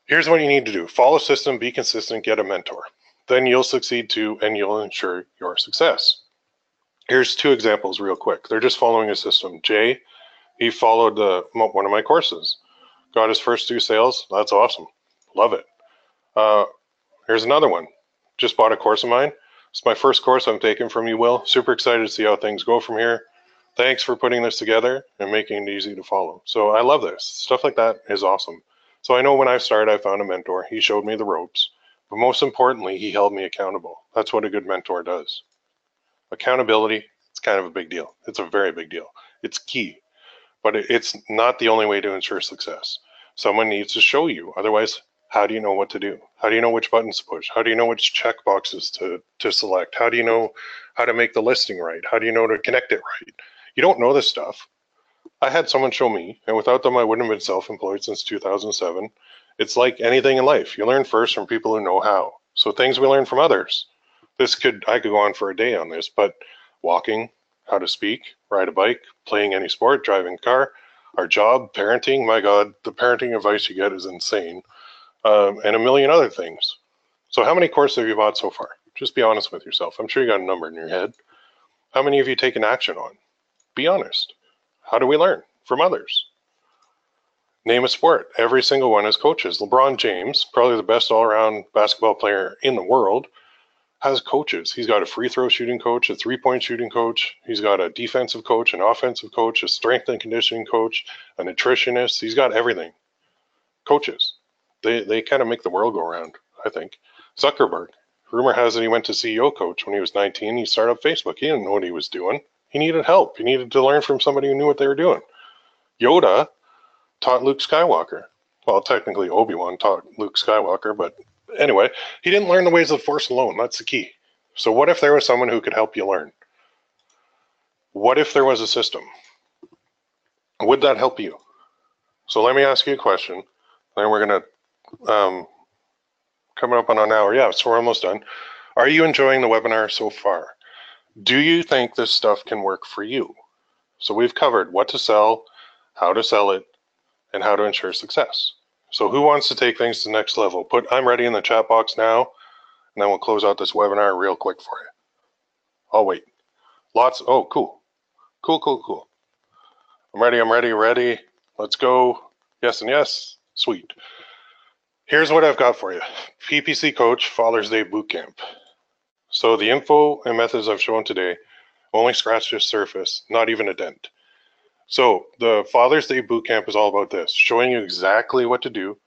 Here's what you need to do. Follow a system, be consistent, get a mentor. Then you'll succeed too, and you'll ensure your success. Here's 2 examples real quick. They're just following a system. Jay, he followed one of my courses. Got his first 2 sales. That's awesome. Love it. Here's another one. Just bought a course of mine. It's my first course I'm taking from you, Will. Super excited to see how things go from here. Thanks for putting this together and making it easy to follow. So I love this. Stuff like that is awesome. So I know when I started, I found a mentor. He showed me the ropes. But most importantly, he held me accountable. That's what a good mentor does. Accountability, it's kind of a big deal. It's a very big deal. It's key. But it's not the only way to ensure success. Someone needs to show you. Otherwise, how do you know what to do? How do you know which buttons to push? How do you know which check boxes to select? How do you know how to make the listing right? How do you know to connect it right? You don't know this stuff. I had someone show me, and without them, I wouldn't have been self-employed since 2007. It's like anything in life. You learn first from people who know how. So things we learn from others. I could go on for a day on this, but walking, how to speak, ride a bike, playing any sport, driving a car, our job, parenting, my God, the parenting advice you get is insane. And a million other things. So how many courses have you bought so far? Just be honest with yourself. I'm sure you got a number in your head. How many have you taken action on? Be honest. How do we learn? From others. Name a sport. Every single one has coaches. LeBron James, probably the best all-around basketball player in the world, has coaches. He's got a free throw shooting coach, a three-point shooting coach. He's got a defensive coach, an offensive coach, a strength and conditioning coach, a nutritionist. He's got everything. Coaches. They kind of make the world go around, I think. Zuckerberg. Rumor has it he went to CEO coach when he was 19. He started up Facebook. He didn't know what he was doing. He needed help. He needed to learn from somebody who knew what they were doing. Yoda taught Luke Skywalker. Well, technically Obi-Wan taught Luke Skywalker, but anyway, he didn't learn the ways of the Force alone. That's the key. So what if there was someone who could help you learn? What if there was a system? Would that help you? So let me ask you a question. Then we're going to coming up on an hour. Yeah, so we're almost done. Are you enjoying the webinar so far? Do you think this stuff can work for you? So we've covered what to sell, how to sell it, and how to ensure success. So who wants to take things to the next level? Put I'm ready in the chat box now, and then we'll close out this webinar real quick for you. I'll wait. Lots. Oh, cool. Cool. I'm ready. Let's go. Yes and yes. Sweet. Here's what I've got for you. PPC Coach Father's Day Bootcamp. So the info and methods I've shown today only scratched the surface, not even a dent. So the Father's Day Bootcamp is all about this, showing you exactly what to do,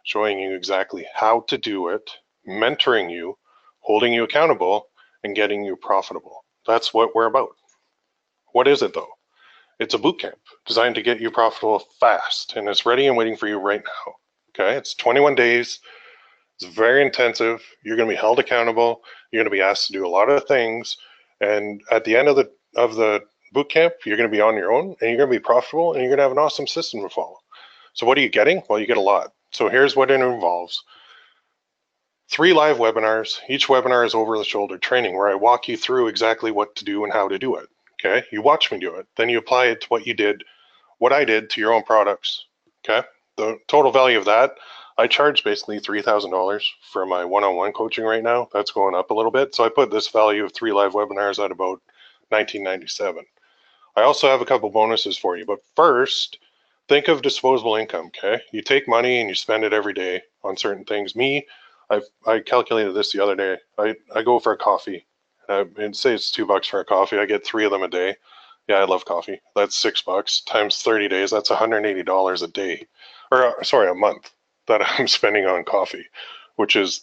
showing you exactly how to do it, mentoring you, holding you accountable, and getting you profitable. That's what we're about. What is it though? It's a bootcamp designed to get you profitable fast, and it's ready and waiting for you right now. Okay, it's 21 days. It's very intensive. You're going to be held accountable. You're going to be asked to do a lot of things, and at the end of the boot camp, you're going to be on your own, and you're going to be profitable, and you're going to have an awesome system to follow. So what are you getting? Well, you get a lot. So here's what it involves. 3 live webinars. Each webinar is over-the-shoulder training where I walk you through exactly what to do and how to do it. Okay, you watch me do it. Then you apply it to what I did to your own products. Okay, the total value of that, I charge basically $3,000 for my one-on-one coaching right now. That's going up a little bit. So I put this value of 3 live webinars at about $19.97. I also have a couple bonuses for you, but first, think of disposable income, okay? You take money and you spend it every day on certain things. I calculated this the other day. I go for a coffee. And say it's $2 for a coffee. I get 3 of them a day. Yeah, I love coffee. That's $6 times 30 days. That's $180 a day, or sorry, a month that I'm spending on coffee, which is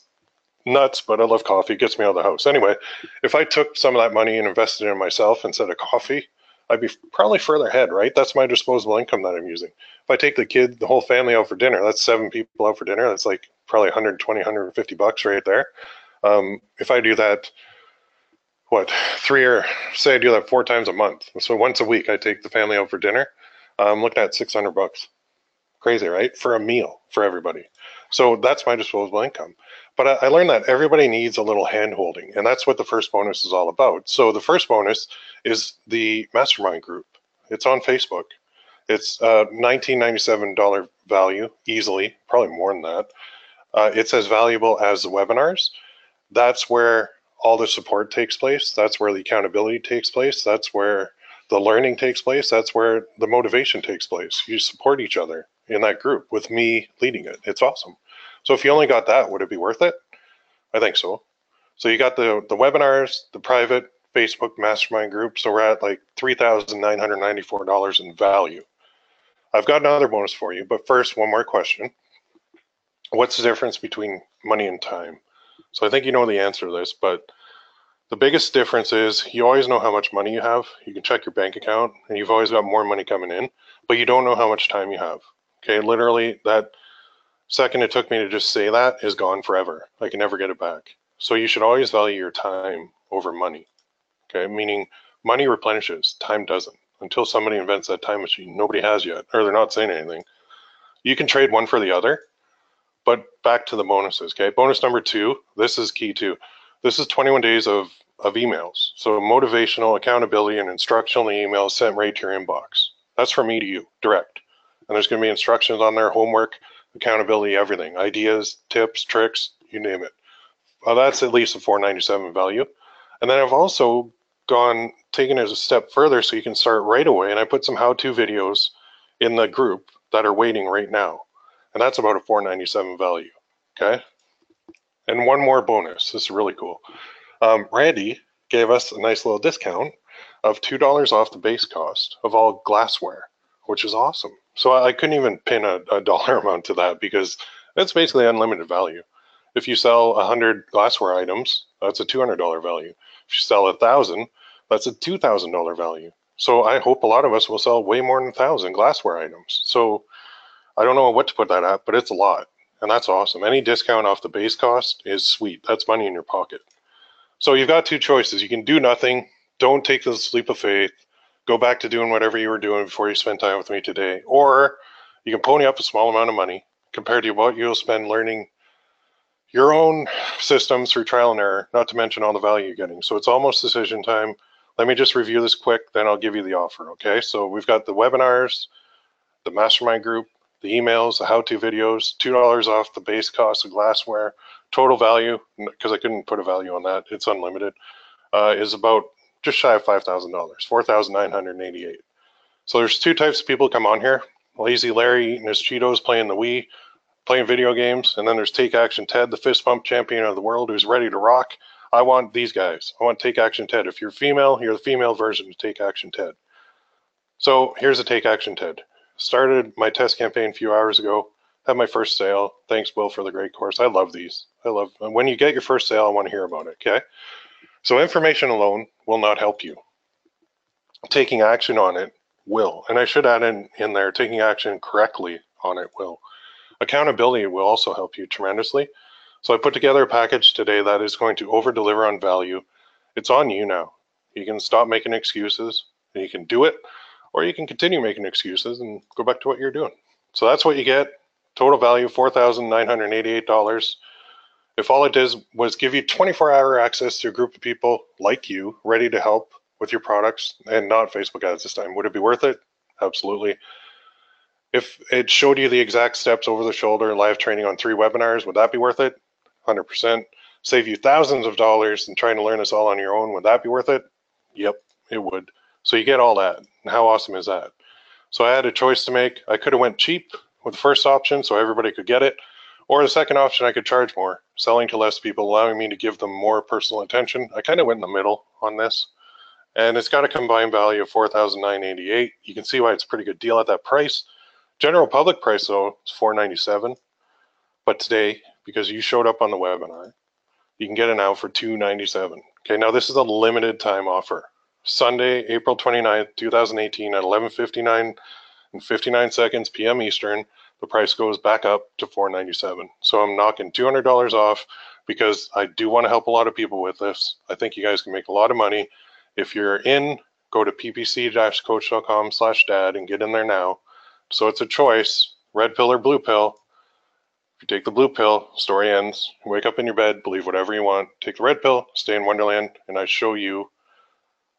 nuts. But I love coffee. It gets me out of the house. Anyway, if I took some of that money and invested in myself instead of coffee, I'd be probably further ahead, right? That's my disposable income that I'm using. If I take the whole family out for dinner, that's 7 people out for dinner. That's like probably 120, 150 bucks right there. If I do that, say I do that 4 times a month. So once a week, I take the family out for dinner. I'm looking at 600 bucks. Crazy, right? For a meal for everybody. So that's my disposable income. But I learned that everybody needs a little hand holding, and that's what the first bonus is all about. So the first bonus is the mastermind group. It's on Facebook. It's $19.97 value easily, probably more than that. It's as valuable as the webinars. That's where all the support takes place. That's where the accountability takes place. That's where the learning takes place. That's where the motivation takes place. You support each other in that group with me leading it. It's awesome. So if you only got that, would it be worth it? I think so. So you got the webinars, the private Facebook mastermind group. So we're at like $3,994 in value. I've got another bonus for you, but first, one more question. What's the difference between money and time? So I think you know the answer to this, but the biggest difference is you always know how much money you have. You can check your bank account and you've always got more money coming in, but you don't know how much time you have. Okay, literally that second it took me to just say that is gone forever. I can never get it back. So you should always value your time over money. Okay, meaning money replenishes, time doesn't. Until somebody invents that time machine, nobody has yet, or they're not saying anything. You can trade one for the other. But back to the bonuses, okay? Bonus number 2, this is key too. This is 21 days of emails. So motivational, accountability, and instructional emails sent right to your inbox. That's from me to you, direct. And there's going to be instructions on there, homework, accountability, everything. Ideas, tips, tricks, you name it. Well, that's at least a $4.97 value. And then I've also taken it a step further so you can start right away. And I put some how-to videos in the group that are waiting right now. And that's about a $4.97 value, okay? And one more bonus. This is really cool. Randy gave us a nice little discount of $2 off the base cost of all glassware, which is awesome. So I couldn't even pin a dollar amount to that because it's basically unlimited value. If you sell 100 glassware items, that's a $200 value. If you sell 1,000, that's a $2,000 value. So I hope a lot of us will sell way more than 1,000 glassware items. So I don't know what to put that at, but it's a lot, and that's awesome. Any discount off the base cost is sweet. That's money in your pocket. So you've got 2 choices. You can do nothing. Don't take this leap of faith. Go back to doing whatever you were doing before you spent time with me today. Or you can pony up a small amount of money, compared to what you'll spend learning your own systems through trial and error, not to mention all the value you're getting. So it's almost decision time. Let me just review this quick, then I'll give you the offer, okay? So we've got the webinars, the mastermind group, the emails, the how-to videos, $2 off the base cost of glassware. Total value, because I couldn't put a value on that, it's unlimited, is about just shy of $5,000, $4,988. So there's two types of people come on here. Lazy Larry eating his Cheetos, playing the Wii, playing video games, and then there's Take Action Ted, the fist pump champion of the world who's ready to rock. I want these guys. I want Take Action Ted. If you're female, you're the female version of Take Action Ted. So here's a Take Action Ted. Started my test campaign a few hours ago. Had my first sale. Thanks, Will, for the great course. I love these. When you get your first sale, I want to hear about it, okay? So information alone will not help you. Taking action on it will. And I should add in there, taking action correctly on it will. Accountability will also help you tremendously. So I put together a package today that is going to over deliver on value. It's on you now. You can stop making excuses and you can do it, or you can continue making excuses and go back to what you're doing. So that's what you get. Total value, $4,988. If all it did was give you 24-hour access to a group of people like you, ready to help with your products, and not Facebook ads this time, would it be worth it? Absolutely. If it showed you the exact steps over the shoulder, live training on 3 webinars, would that be worth it? 100%. Save you thousands of dollars in trying to learn this all on your own, would that be worth it? Yep, it would. So you get all that. And how awesome is that? So I had a choice to make. I could have went cheap with the first option so everybody could get it, or the second option, I could charge more, selling to less people, allowing me to give them more personal attention. I kind of went in the middle on this, and it's got a combined value of $4,988. You can see why it's a pretty good deal at that price. General public price, though, is $497. But today, because you showed up on the webinar, you can get it now for $297. Okay, now this is a limited time offer. Sunday, April 29th, 2018 at 11:59 and 59 seconds p.m. Eastern, the price goes back up to $497. So I'm knocking $200 off because I do want to help a lot of people with this. I think you guys can make a lot of money. If you're in, go to ppc-coach.com/dad and get in there now. So it's a choice, red pill or blue pill. If you take the blue pill, story ends. You wake up in your bed, believe whatever you want. Take the red pill, stay in Wonderland, and I show you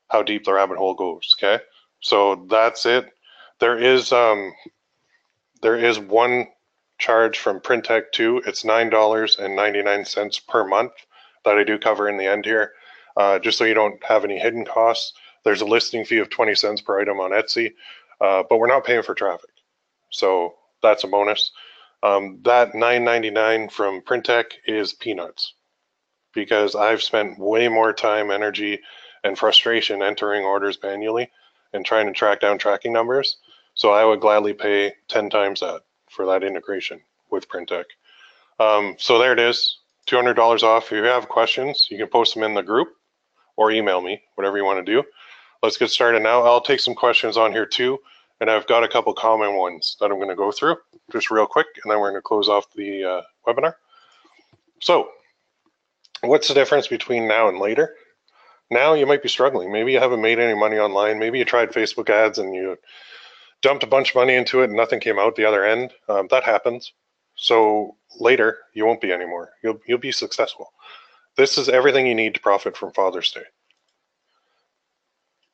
how deep the rabbit hole goes, okay? So that's it. There is one charge from PrintTech too. It's $9.99 per month that I do cover in the end here. Just so you don't have any hidden costs. There's a listing fee of 20 cents per item on Etsy, but we're not paying for traffic. So that's a bonus. That $9.99 from PrintTech is peanuts because I've spent way more time, energy, and frustration entering orders manually and trying to track down tracking numbers. So I would gladly pay 10 times that for that integration with PrintTech. So there it is, $200 off. If you have questions, you can post them in the group or email me, whatever you want to do. Let's get started now. I'll take some questions on here too, and I've got a couple common ones that I'm going to go through just real quick, and then we're going to close off the webinar. So what's the difference between now and later? Now you might be struggling. Maybe you haven't made any money online. Maybe you tried Facebook ads and you dumped a bunch of money into it and nothing came out the other end. That happens. So later you won't be anymore. You'll be successful. This is everything you need to profit from Father's Day.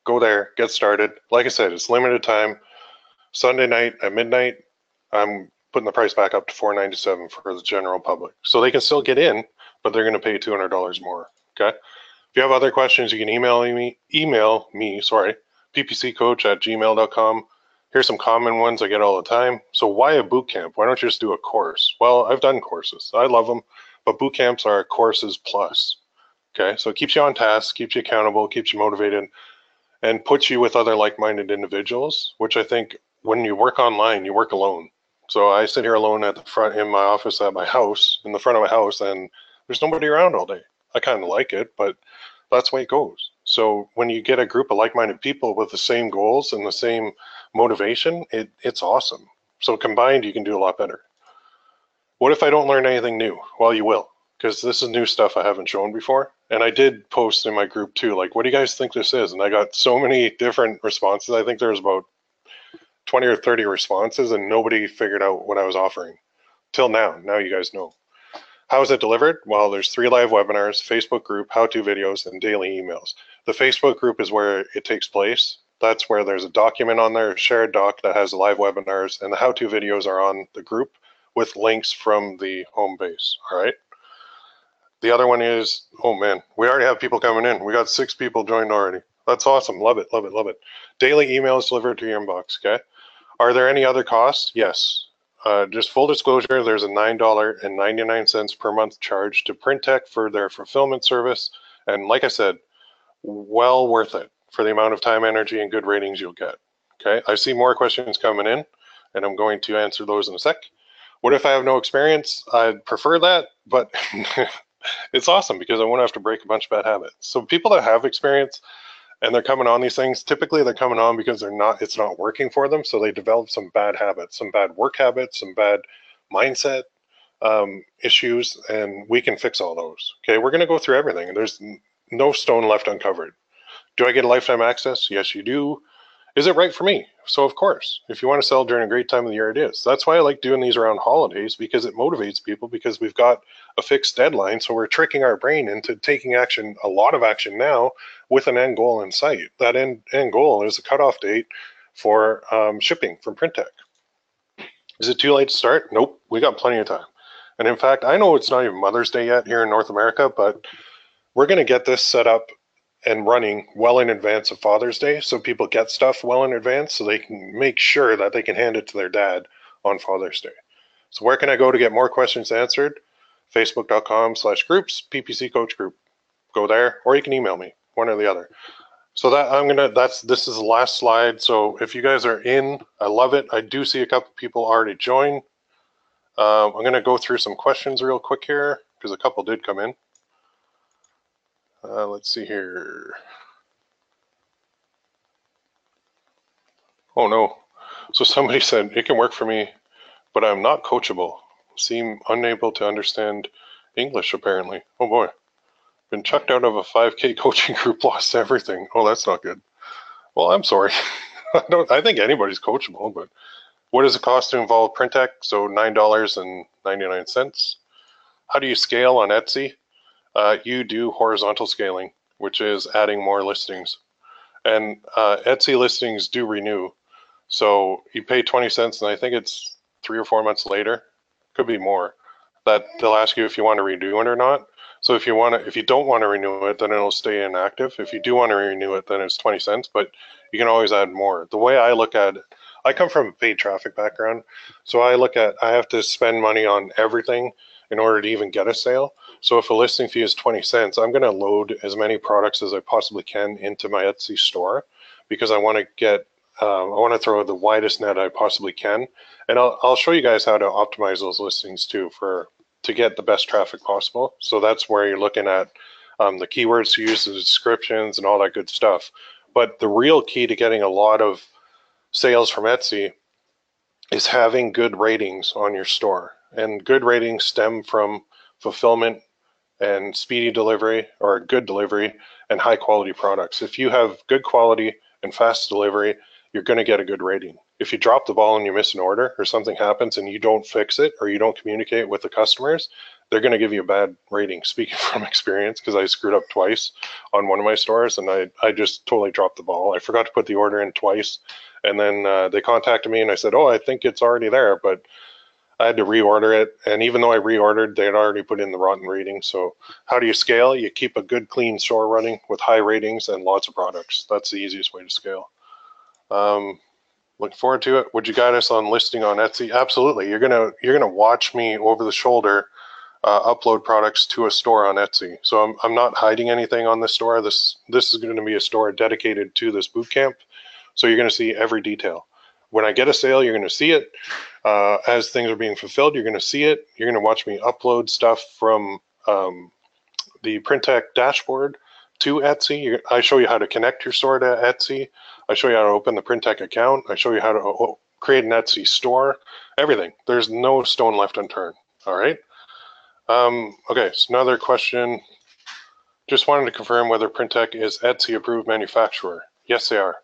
Go there, get started. Like I said, it's limited time. Sunday night at midnight, I'm putting the price back up to $497 for the general public. So they can still get in, but they're going to pay $200 more. Okay. If you have other questions, you can email me, ppccoach@gmail.com. Here's some common ones I get all the time. So why a boot camp? Why don't you just do a course? Well, I've done courses. I love them, but boot camps are courses plus. Okay, so it keeps you on task, keeps you accountable, keeps you motivated, and puts you with other like-minded individuals, which I think when you work online, you work alone. So I sit here alone at the front in my office at my house, in the front of my house, and there's nobody around all day. I kind of like it, but that's the way it goes. So when you get a group of like-minded people with the same goals and the same motivation, it's awesome. So combined, you can do a lot better. What if I don't learn anything new? Well, you will, because this is new stuff I haven't shown before. And I did post in my group too, like, what do you guys think this is? And I got so many different responses. I think there was about 20 or 30 responses and nobody figured out what I was offering. till now. Now you guys know. How is it delivered? Well, there's 3 live webinars, Facebook group, how-to videos, and daily emails. The Facebook group is where it takes place. That's where there's a document on there, a shared doc that has the live webinars, and the how-to videos are on the group with links from the home base. All right. The other one is, oh man, we already have people coming in. We got 6 people joined already. That's awesome. Love it, love it, love it. Daily emails delivered to your inbox. Okay. Are there any other costs? Yes. Just full disclosure, there's a $9.99 per month charge to PrintTech for their fulfillment service. And like I said, well worth it for the amount of time, energy, and good ratings you'll get. Okay, I see more questions coming in, and I'm going to answer those in a sec. What if I have no experience? I'd prefer that, but it's awesome because I won't have to break a bunch of bad habits. So people that have experience, and they're coming on these things, typically they're coming on because it's not working for them. So they develop some bad habits, some bad work habits, some bad mindset issues, and we can fix all those. Okay, we're going to go through everything, and there's no stone left uncovered. Do I get a lifetime access? Yes, you do. Is it right for me? So of course, if you want to sell during a great time of the year, it is. That's why I like doing these around holidays, because it motivates people, because we've got a fixed deadline. So we're tricking our brain into taking action, a lot of action now, with an end goal in sight. That end goal is a cutoff date for shipping from PrintTech. Is it too late to start? Nope, we got plenty of time. And in fact, I know it's not even Mother's Day yet here in North America, but we're going to get this set up and running well in advance of Father's Day, so people get stuff well in advance so they can make sure that they can hand it to their dad on Father's Day. So where can I go to get more questions answered? Facebook.com/groups, PPC Coach Group. Go there, or you can email me, one or the other. So this is the last slide. So if you guys are in, I love it. I do see a couple people already join. I'm going to go through some questions real quick here because a couple did come in. Let's see here. Oh no. So somebody said, it can work for me, but I'm not coachable. Seem unable to understand English, apparently. Oh boy. Been chucked out of a 5K coaching group, lost everything. Oh, that's not good. Well, I'm sorry. I think anybody's coachable, but what does it cost to involve PrintTech? So $9.99. How do you scale on Etsy? You do horizontal scaling, which is adding more listings. And Etsy listings do renew. So you pay 20 cents, and I think it's 3 or 4 months later, could be more, that they'll ask you if you want to renew it or not. So if you don't want to renew it, then it'll stay inactive. If you do want to renew it, then it's 20 cents, but you can always add more. The way I look at it, I come from a paid traffic background, so I have to spend money on everything in order to even get a sale. So if a listing fee is 20 cents, I'm going to load as many products as I possibly can into my Etsy store, because I want to throw the widest net I possibly can. And I'll show you guys how to optimize those listings too to get the best traffic possible. So that's where you're looking at the keywords to use, the descriptions, and all that good stuff. But the real key to getting a lot of sales from Etsy is having good ratings on your store. And good ratings stem from fulfillment and speedy delivery, or good delivery, and high quality products. If you have good quality and fast delivery, you're going to get a good rating. If you drop the ball and you miss an order, or something happens and you don't fix it, or you don't communicate with the customers, they're going to give you a bad rating. Speaking from experience, because I screwed up twice on one of my stores, and I just totally dropped the ball. I forgot to put the order in twice, and then they contacted me and I said, oh, I think it's already there, but I had to reorder it. And even though I reordered, they had already put in the rotten rating. So how do you scale? You keep a good, clean store running with high ratings and lots of products. That's the easiest way to scale. Looking forward to it. Would you guide us on listing on Etsy? Absolutely. You're gonna watch me over the shoulder upload products to a store on Etsy. So I'm not hiding anything on this store. This is going to be a store dedicated to this bootcamp. So you're going to see every detail. When I get a sale, you're going to see it. As things are being fulfilled, you're going to see it. You're going to watch me upload stuff from the PrintTech dashboard to Etsy. I show you how to connect your store to Etsy. I show you how to open the PrintTech account. I show you how to create an Etsy store. Everything. There's no stone left unturned. All right. Okay, so another question. Just wanted to confirm whether PrintTech is Etsy approved manufacturer. Yes, they are.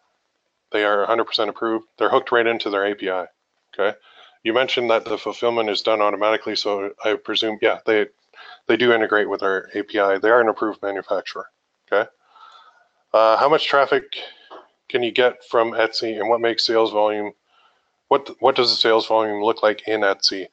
They are 100% approved. They're hooked right into their API. Okay. You mentioned that the fulfillment is done automatically, so I presume, yeah, they do integrate with our API. They are an approved manufacturer. Okay. How much traffic can you get from Etsy, and what makes sales volume? What does the sales volume look like in Etsy?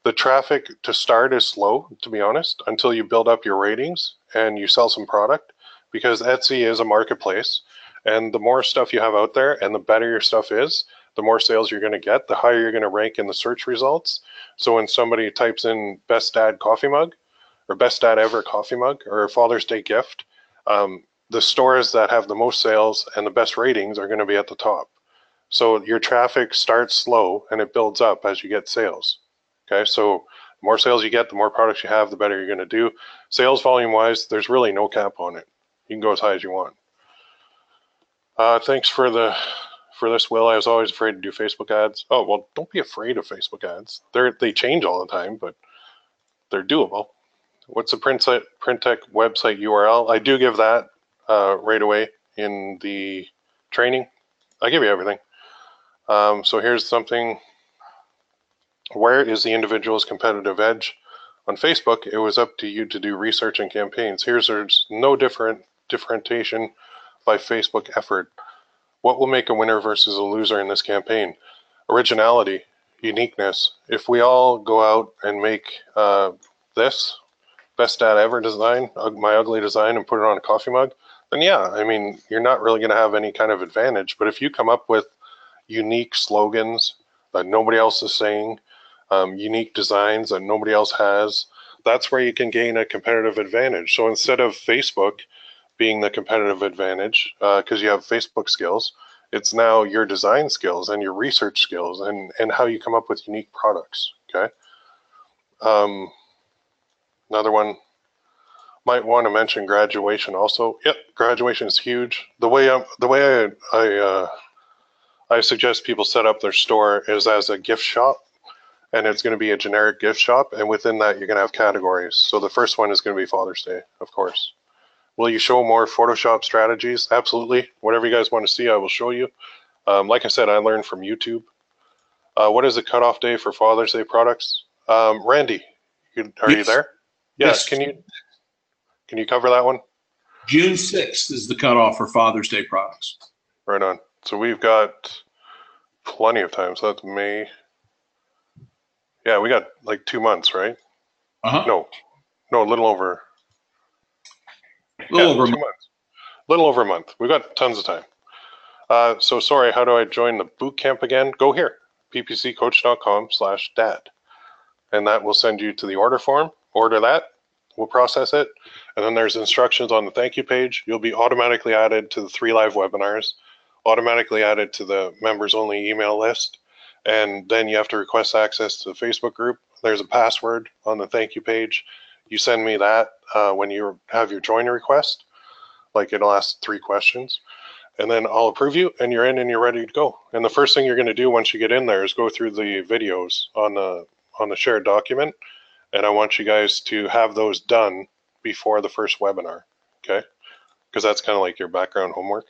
The traffic to start is slow, to be honest, until you build up your ratings and you sell some product, because Etsy is a marketplace, and the more stuff you have out there and the better your stuff is, the more sales you're going to get, the higher you're going to rank in the search results. So when somebody types in best dad coffee mug or best dad ever coffee mug or Father's Day gift, the stores that have the most sales and the best ratings are going to be at the top. So your traffic starts slow and it builds up as you get sales. Okay, so the more sales you get, the more products you have, the better you're going to do. Sales volume wise, there's really no cap on it. You can go as high as you want. Thanks for this, Will. I was always afraid to do Facebook ads. Oh, well, don't be afraid of Facebook ads. They change all the time, but they're doable. What's the PrintTech website URL? I do give that right away in the training. I give you everything. So here's something. Where is the individual's competitive edge? On Facebook, it was up to you to do research and campaigns. There's no differentiation by Facebook effort. What will make a winner versus a loser in this campaign? Originality, uniqueness. If we all go out and make this best dad ever design, my ugly design, and put it on a coffee mug, then yeah, I mean, you're not really going to have any kind of advantage. But if you come up with unique slogans that nobody else is saying, unique designs that nobody else has, that's where you can gain a competitive advantage. So instead of Facebook being the competitive advantage, because you have Facebook skills, it's now your design skills and your research skills and how you come up with unique products. Okay. Another one, might want to mention graduation also. Yep, graduation is huge. The way I suggest people set up their store is as a gift shop, and it's going to be a generic gift shop, and within that you're going to have categories. So the first one is going to be Father's Day, of course. Will you show more Photoshop strategies? Absolutely. Whatever you guys want to see, I will show you. Like I said, I learned from YouTube. What is the cutoff day for Father's Day products? Randy, are you there? Yes. Can you cover that one? June 6th is the cutoff for Father's Day products. Right on. So we've got plenty of time. So that's May. Yeah, we got like 2 months, right? No, a little over. Over 2 months. A little over a month. We've got tons of time. So sorry, how do I join the bootcamp again? Go here, ppccoach.com/dad. And that will send you to the order form. Order that. We'll process it. And then there's instructions on the thank you page. You'll be automatically added to the 3 live webinars, automatically added to the members only email list. And then you have to request access to the Facebook group. There's a password on the thank you page. You send me that when you have your join request. Like it'll ask 3 questions. And then I'll approve you and you're in and you're ready to go. And the first thing you're going to do once you get in there is go through the videos on the shared document. And I want you guys to have those done before the first webinar, okay? Because that's kind of like your background homework.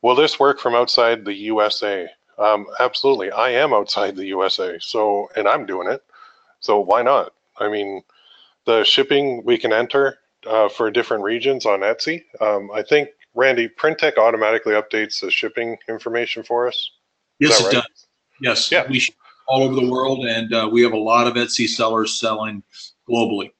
Will this work from outside the USA? Absolutely. I am outside the USA, and I'm doing it. So why not? I mean, the shipping we can enter for different regions on Etsy. I think, Randy, PrintTech automatically updates the shipping information for us. Yes, it does. Yes, yeah. We ship all over the world, and we have a lot of Etsy sellers selling globally.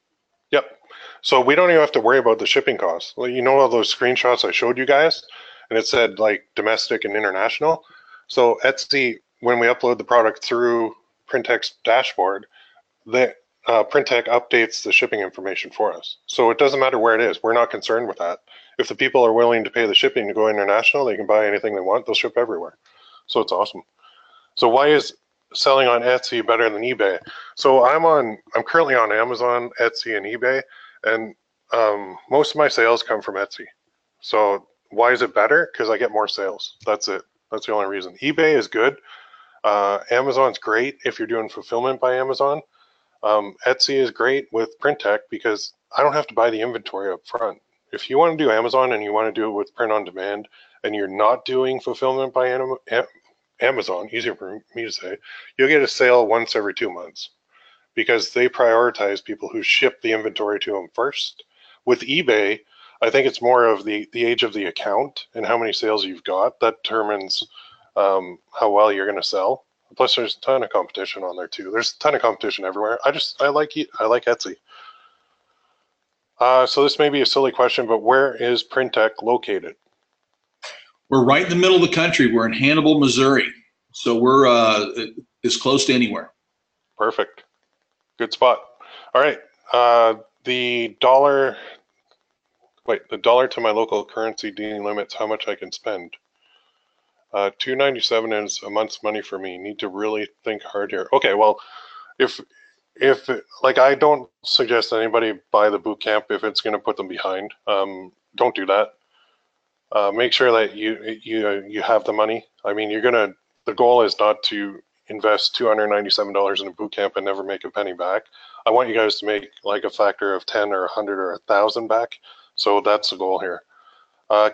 Yep. So we don't even have to worry about the shipping costs. Well, you know all those screenshots I showed you guys, and it said like domestic and international. So Etsy, when we upload the product through PrintTech's dashboard, the PrintTech updates the shipping information for us. So it doesn't matter where it is. We're not concerned with that. If the people are willing to pay the shipping to go international, they can buy anything they want. They'll ship everywhere. So it's awesome. So why is selling on Etsy better than eBay? So I'm currently on Amazon, Etsy, and eBay, and most of my sales come from Etsy. So why is it better? Because I get more sales. That's it. That's the only reason. eBay is good. Amazon's great if you're doing fulfillment by Amazon. Etsy is great with PrintTech because I don't have to buy the inventory up front. If you want to do Amazon and you want to do it with print on demand and you're not doing fulfillment by Amazon, easier for me to say, you'll get a sale once every 2 months because they prioritize people who ship the inventory to them first. With eBay, I think it's more of the age of the account and how many sales you've got that determines how well you're going to sell. Plus, there's a ton of competition on there too. There's a ton of competition everywhere. I like Etsy. So this may be a silly question, but where is PrintTech located? We're right in the middle of the country. We're in Hannibal, Missouri. So we're as close to anywhere. Perfect. Good spot. All right. The dollar to my local currency delimits how much I can spend. $297 is a month's money for me. Need to really think hard here. Okay, well, if like, I don't suggest anybody buy the bootcamp if it's going to put them behind. Don't do that. Make sure that you have the money. I mean, the goal is not to invest $297 in a bootcamp and never make a penny back. I want you guys to make like a factor of 10 or 100 or 1,000 back. So that's the goal here.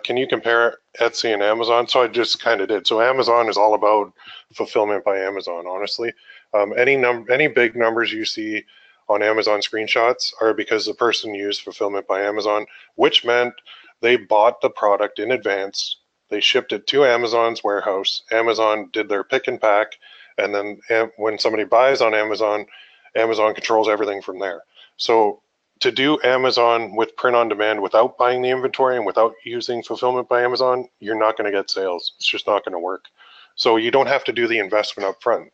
Can you compare Etsy and Amazon? So I just kind of did. So Amazon is all about fulfillment by Amazon, honestly. Any big numbers you see on Amazon screenshots are because the person used fulfillment by Amazon, which meant they bought the product in advance. They shipped it to Amazon's warehouse. Amazon did their pick and pack. And then when somebody buys on Amazon, Amazon controls everything from there. So to do Amazon with print on demand without buying the inventory and without using fulfillment by Amazon, you're not going to get sales. It's just not going to work. So you don't have to do the investment up front.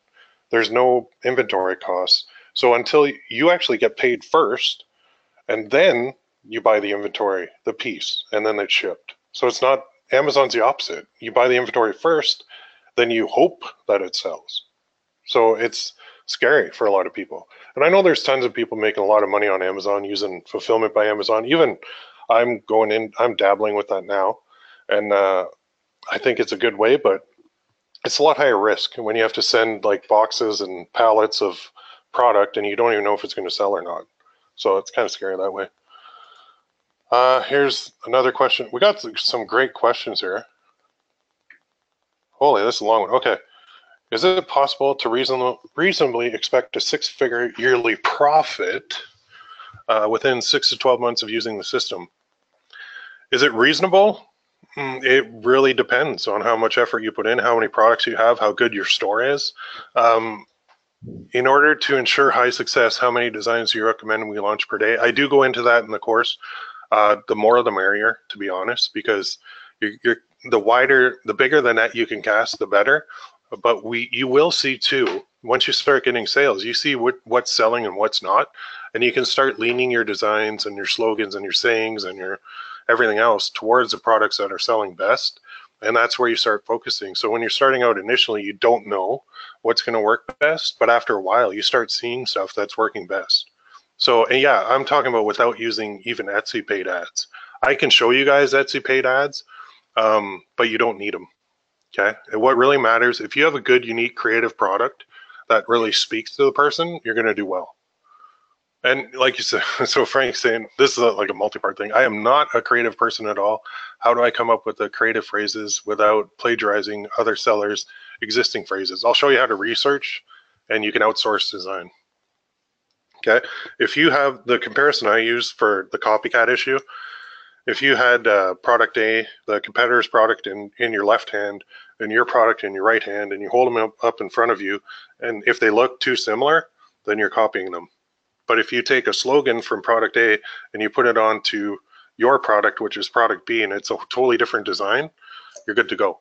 There's no inventory costs. So until you actually get paid first, and then you buy the inventory, the piece, and then it's shipped. So it's not, Amazon's the opposite. You buy the inventory first, then you hope that it sells. So it's scary for a lot of people. And I know there's tons of people making a lot of money on Amazon using fulfillment by Amazon. Even I'm dabbling with that now. And I think it's a good way, but it's a lot higher risk when you have to send like boxes and pallets of product and you don't even know if it's going to sell or not. So it's kind of scary that way. Here's another question. We got some great questions here. Holy, this is a long one. Okay. Is it possible to reasonably expect a six-figure yearly profit within 6 to 12 months of using the system? Is it reasonable? It really depends on how much effort you put in, how many products you have, how good your store is. In order to ensure high success, how many designs do you recommend we launch per day? I do go into that in the course. The more the merrier, to be honest, because the bigger the net you can cast, the better. But you will see too, once you start getting sales, you see what's selling and what's not, and you can start leaning your designs and your slogans and your sayings and your everything else towards the products that are selling best. And that's where you start focusing. So when you're starting out initially, you don't know what's going to work best, but after a while, you start seeing stuff that's working best. So, and yeah, I'm talking about without using even Etsy paid ads. I can show you guys Etsy paid ads, but you don't need them. Okay. And what really matters, if you have a good, unique, creative product that really speaks to the person, you're going to do well. And like you said, so Frank's saying, this is like a multi-part thing. I am not a creative person at all. How do I come up with the creative phrases without plagiarizing other sellers' existing phrases? I'll show you how to research, and you can outsource design. Okay. If you have the comparison I use for the copycat issue, if you had product A, the competitor's product in your left hand, and your product in your right hand, and you hold them up in front of you, and if they look too similar, then you're copying them. But if you take a slogan from product A and you put it onto your product, which is product B, and it's a totally different design, you're good to go.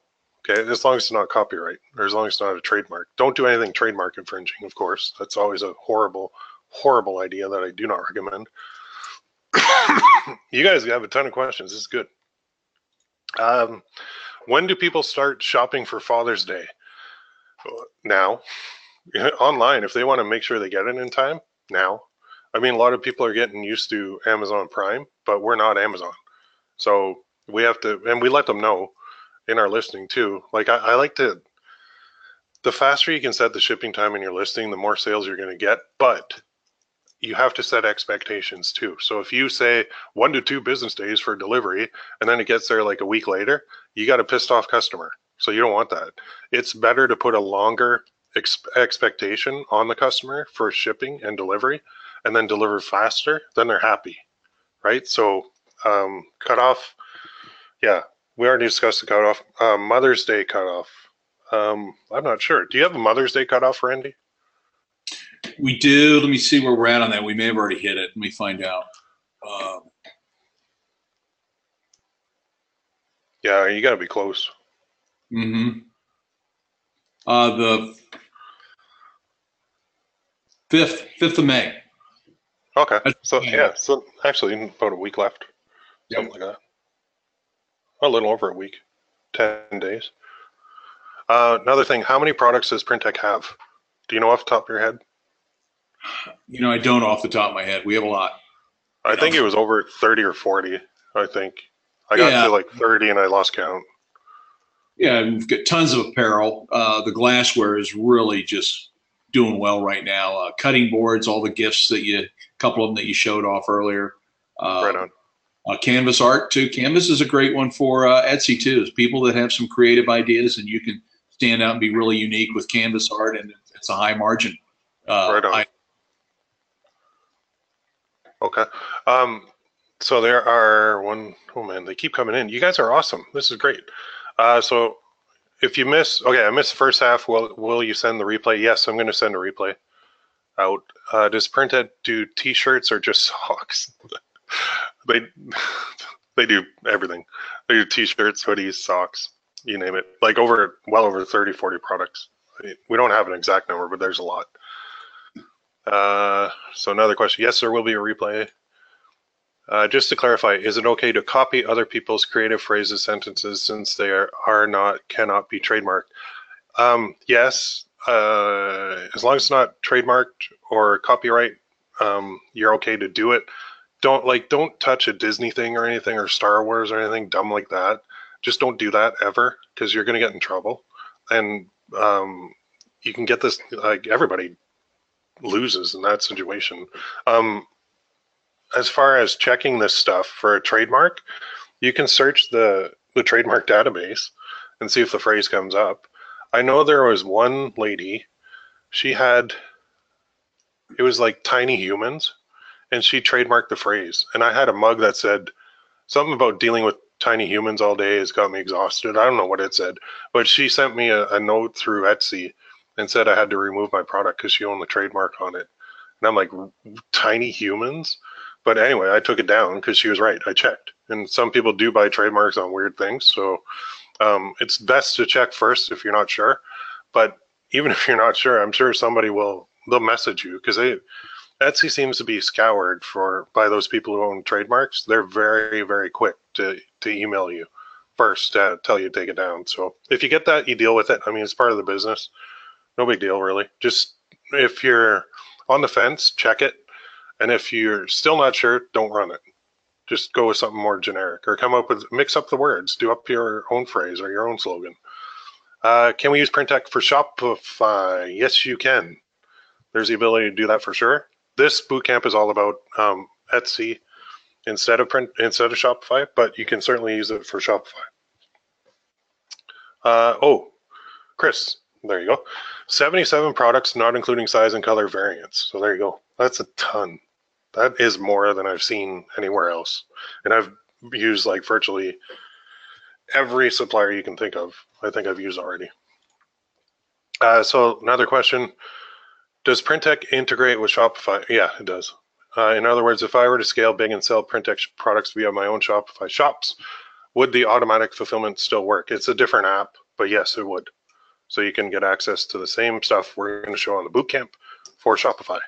Okay, as long as it's not copyright, or as long as it's not a trademark. Don't do anything trademark infringing, of course. That's always a horrible, horrible idea that I do not recommend. You guys have a ton of questions. This is good. When do people start shopping for Father's Day? Now. Online, if they want to make sure they get it in time, now. I mean, a lot of people are getting used to Amazon Prime, but we're not Amazon. So we have to, and we let them know in our listing too. Like I like to, the faster you can set the shipping time in your listing, the more sales you're going to get, but you have to set expectations too. So if you say 1 to 2 business days for delivery, and then it gets there like a week later, you got a pissed off customer. So you don't want that. It's better to put a longer expectation on the customer for shipping and delivery, and then deliver faster, then they're happy, right? So cutoff, yeah, we already discussed the cutoff. Mother's Day cutoff. I'm not sure. Do you have a Mother's Day cutoff, Randy? We do. Let me see where we're at on that. We may have already hit it. Let me find out. Yeah, you got to be close. Mm-hmm. The 5th of May. Okay. So yeah, so actually about a week left. Something like that. A little over a week. 10 days. Another thing, how many products does PrintTech have? Do you know off the top of your head? I don't off the top of my head. We have a lot. I think it was over 30 or 40, I think. I got to like 30 and I lost count. Yeah, we've got tons of apparel. The glassware is really just doing well right now. Cutting boards, all the gifts a couple of them that you showed off earlier. Right on. Canvas art too. Canvas is a great one for Etsy too. It's people that have some creative ideas, and you can stand out and be really unique with canvas art, and it's a high margin. Right on. Okay. So there are oh man, they keep coming in. You guys are awesome. This is great. So if you miss, I missed the first half. Will you send the replay? Yes, I'm going to send a replay out. Does PrintTech do T-shirts or just socks? They do everything. They do T-shirts, hoodies, socks, you name it. Like well over 30, 40 products. We don't have an exact number, but there's a lot. So another question. Yes, there will be a replay. Just to clarify, is it okay to copy other people's creative phrases, sentences, since they cannot be trademarked? Yes, as long as it's not trademarked or copyright, you're okay to do it. Don't touch a Disney thing or anything, or Star Wars or anything dumb like that. Just don't do that ever, because you're going to get in trouble. And you can get this, like, everybody loses in that situation. As far as checking this stuff for a trademark, you can search the trademark database and see if the phrase comes up. I know there was one lady, it was like tiny humans, and she trademarked the phrase. And I had a mug that said something about dealing with tiny humans all day has got me exhausted. I don't know what it said, but she sent me a note through Etsy and said I had to remove my product because she owned the trademark on it. And I'm like, tiny humans? But anyway, I took it down because she was right. I checked. And some people do buy trademarks on weird things. So it's best to check first if you're not sure. But even if you're not sure, I'm sure somebody they'll message you, because Etsy seems to be scoured by those people who own trademarks. They're very, very quick to email you first to tell you to take it down. So if you get that, you deal with it. I mean, it's part of the business. No big deal, really. Just if you're on the fence, check it. And if you're still not sure, don't run it. Just go with something more generic, or mix up the words, do up your own phrase or your own slogan. Can we use PrintTech for Shopify? Yes, you can. There's the ability to do that for sure. This bootcamp is all about Etsy instead of Shopify, but you can certainly use it for Shopify. Chris, there you go. 77 products, not including size and color variants. So there you go. That's a ton. That is more than I've seen anywhere else. And I've used like virtually every supplier you can think of. I think I've used already. So another question, does PrintTech integrate with Shopify? Yeah, it does. In other words, if I were to scale big and sell PrintTech products via my own Shopify shops, would the automatic fulfillment still work? It's a different app, but yes, it would. So you can get access to the same stuff we're going to show on the bootcamp for Shopify.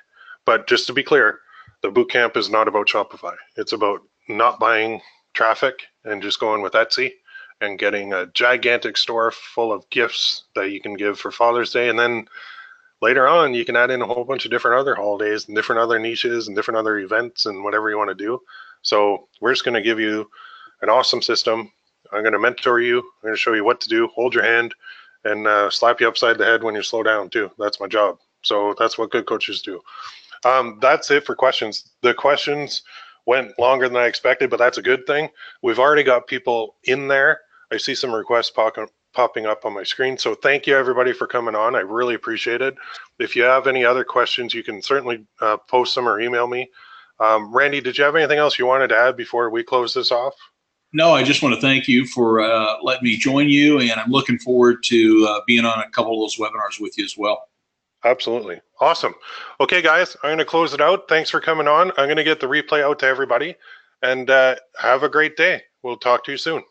But just to be clear, the bootcamp is not about Shopify. It's about not buying traffic and just going with Etsy and getting a gigantic store full of gifts that you can give for Father's Day. And then later on, you can add in a whole bunch of different other holidays and different other niches and different other events and whatever you want to do. So we're just going to give you an awesome system. I'm going to mentor you. I'm going to show you what to do, hold your hand, and slap you upside the head when you slow down too. That's my job. So that's what good coaches do. That's it for questions. The questions went longer than I expected, but that's a good thing. We've already got people in there. I see some requests popping up on my screen. So thank you everybody for coming on. I really appreciate it. If you have any other questions, you can certainly post them or email me. Randy, did you have anything else you wanted to add before we close this off? No, I just want to thank you for letting me join you, and I'm looking forward to being on a couple of those webinars with you as well. Absolutely. Awesome. Okay, guys, I'm going to close it out. Thanks for coming on. I'm going to get the replay out to everybody, and have a great day. We'll talk to you soon.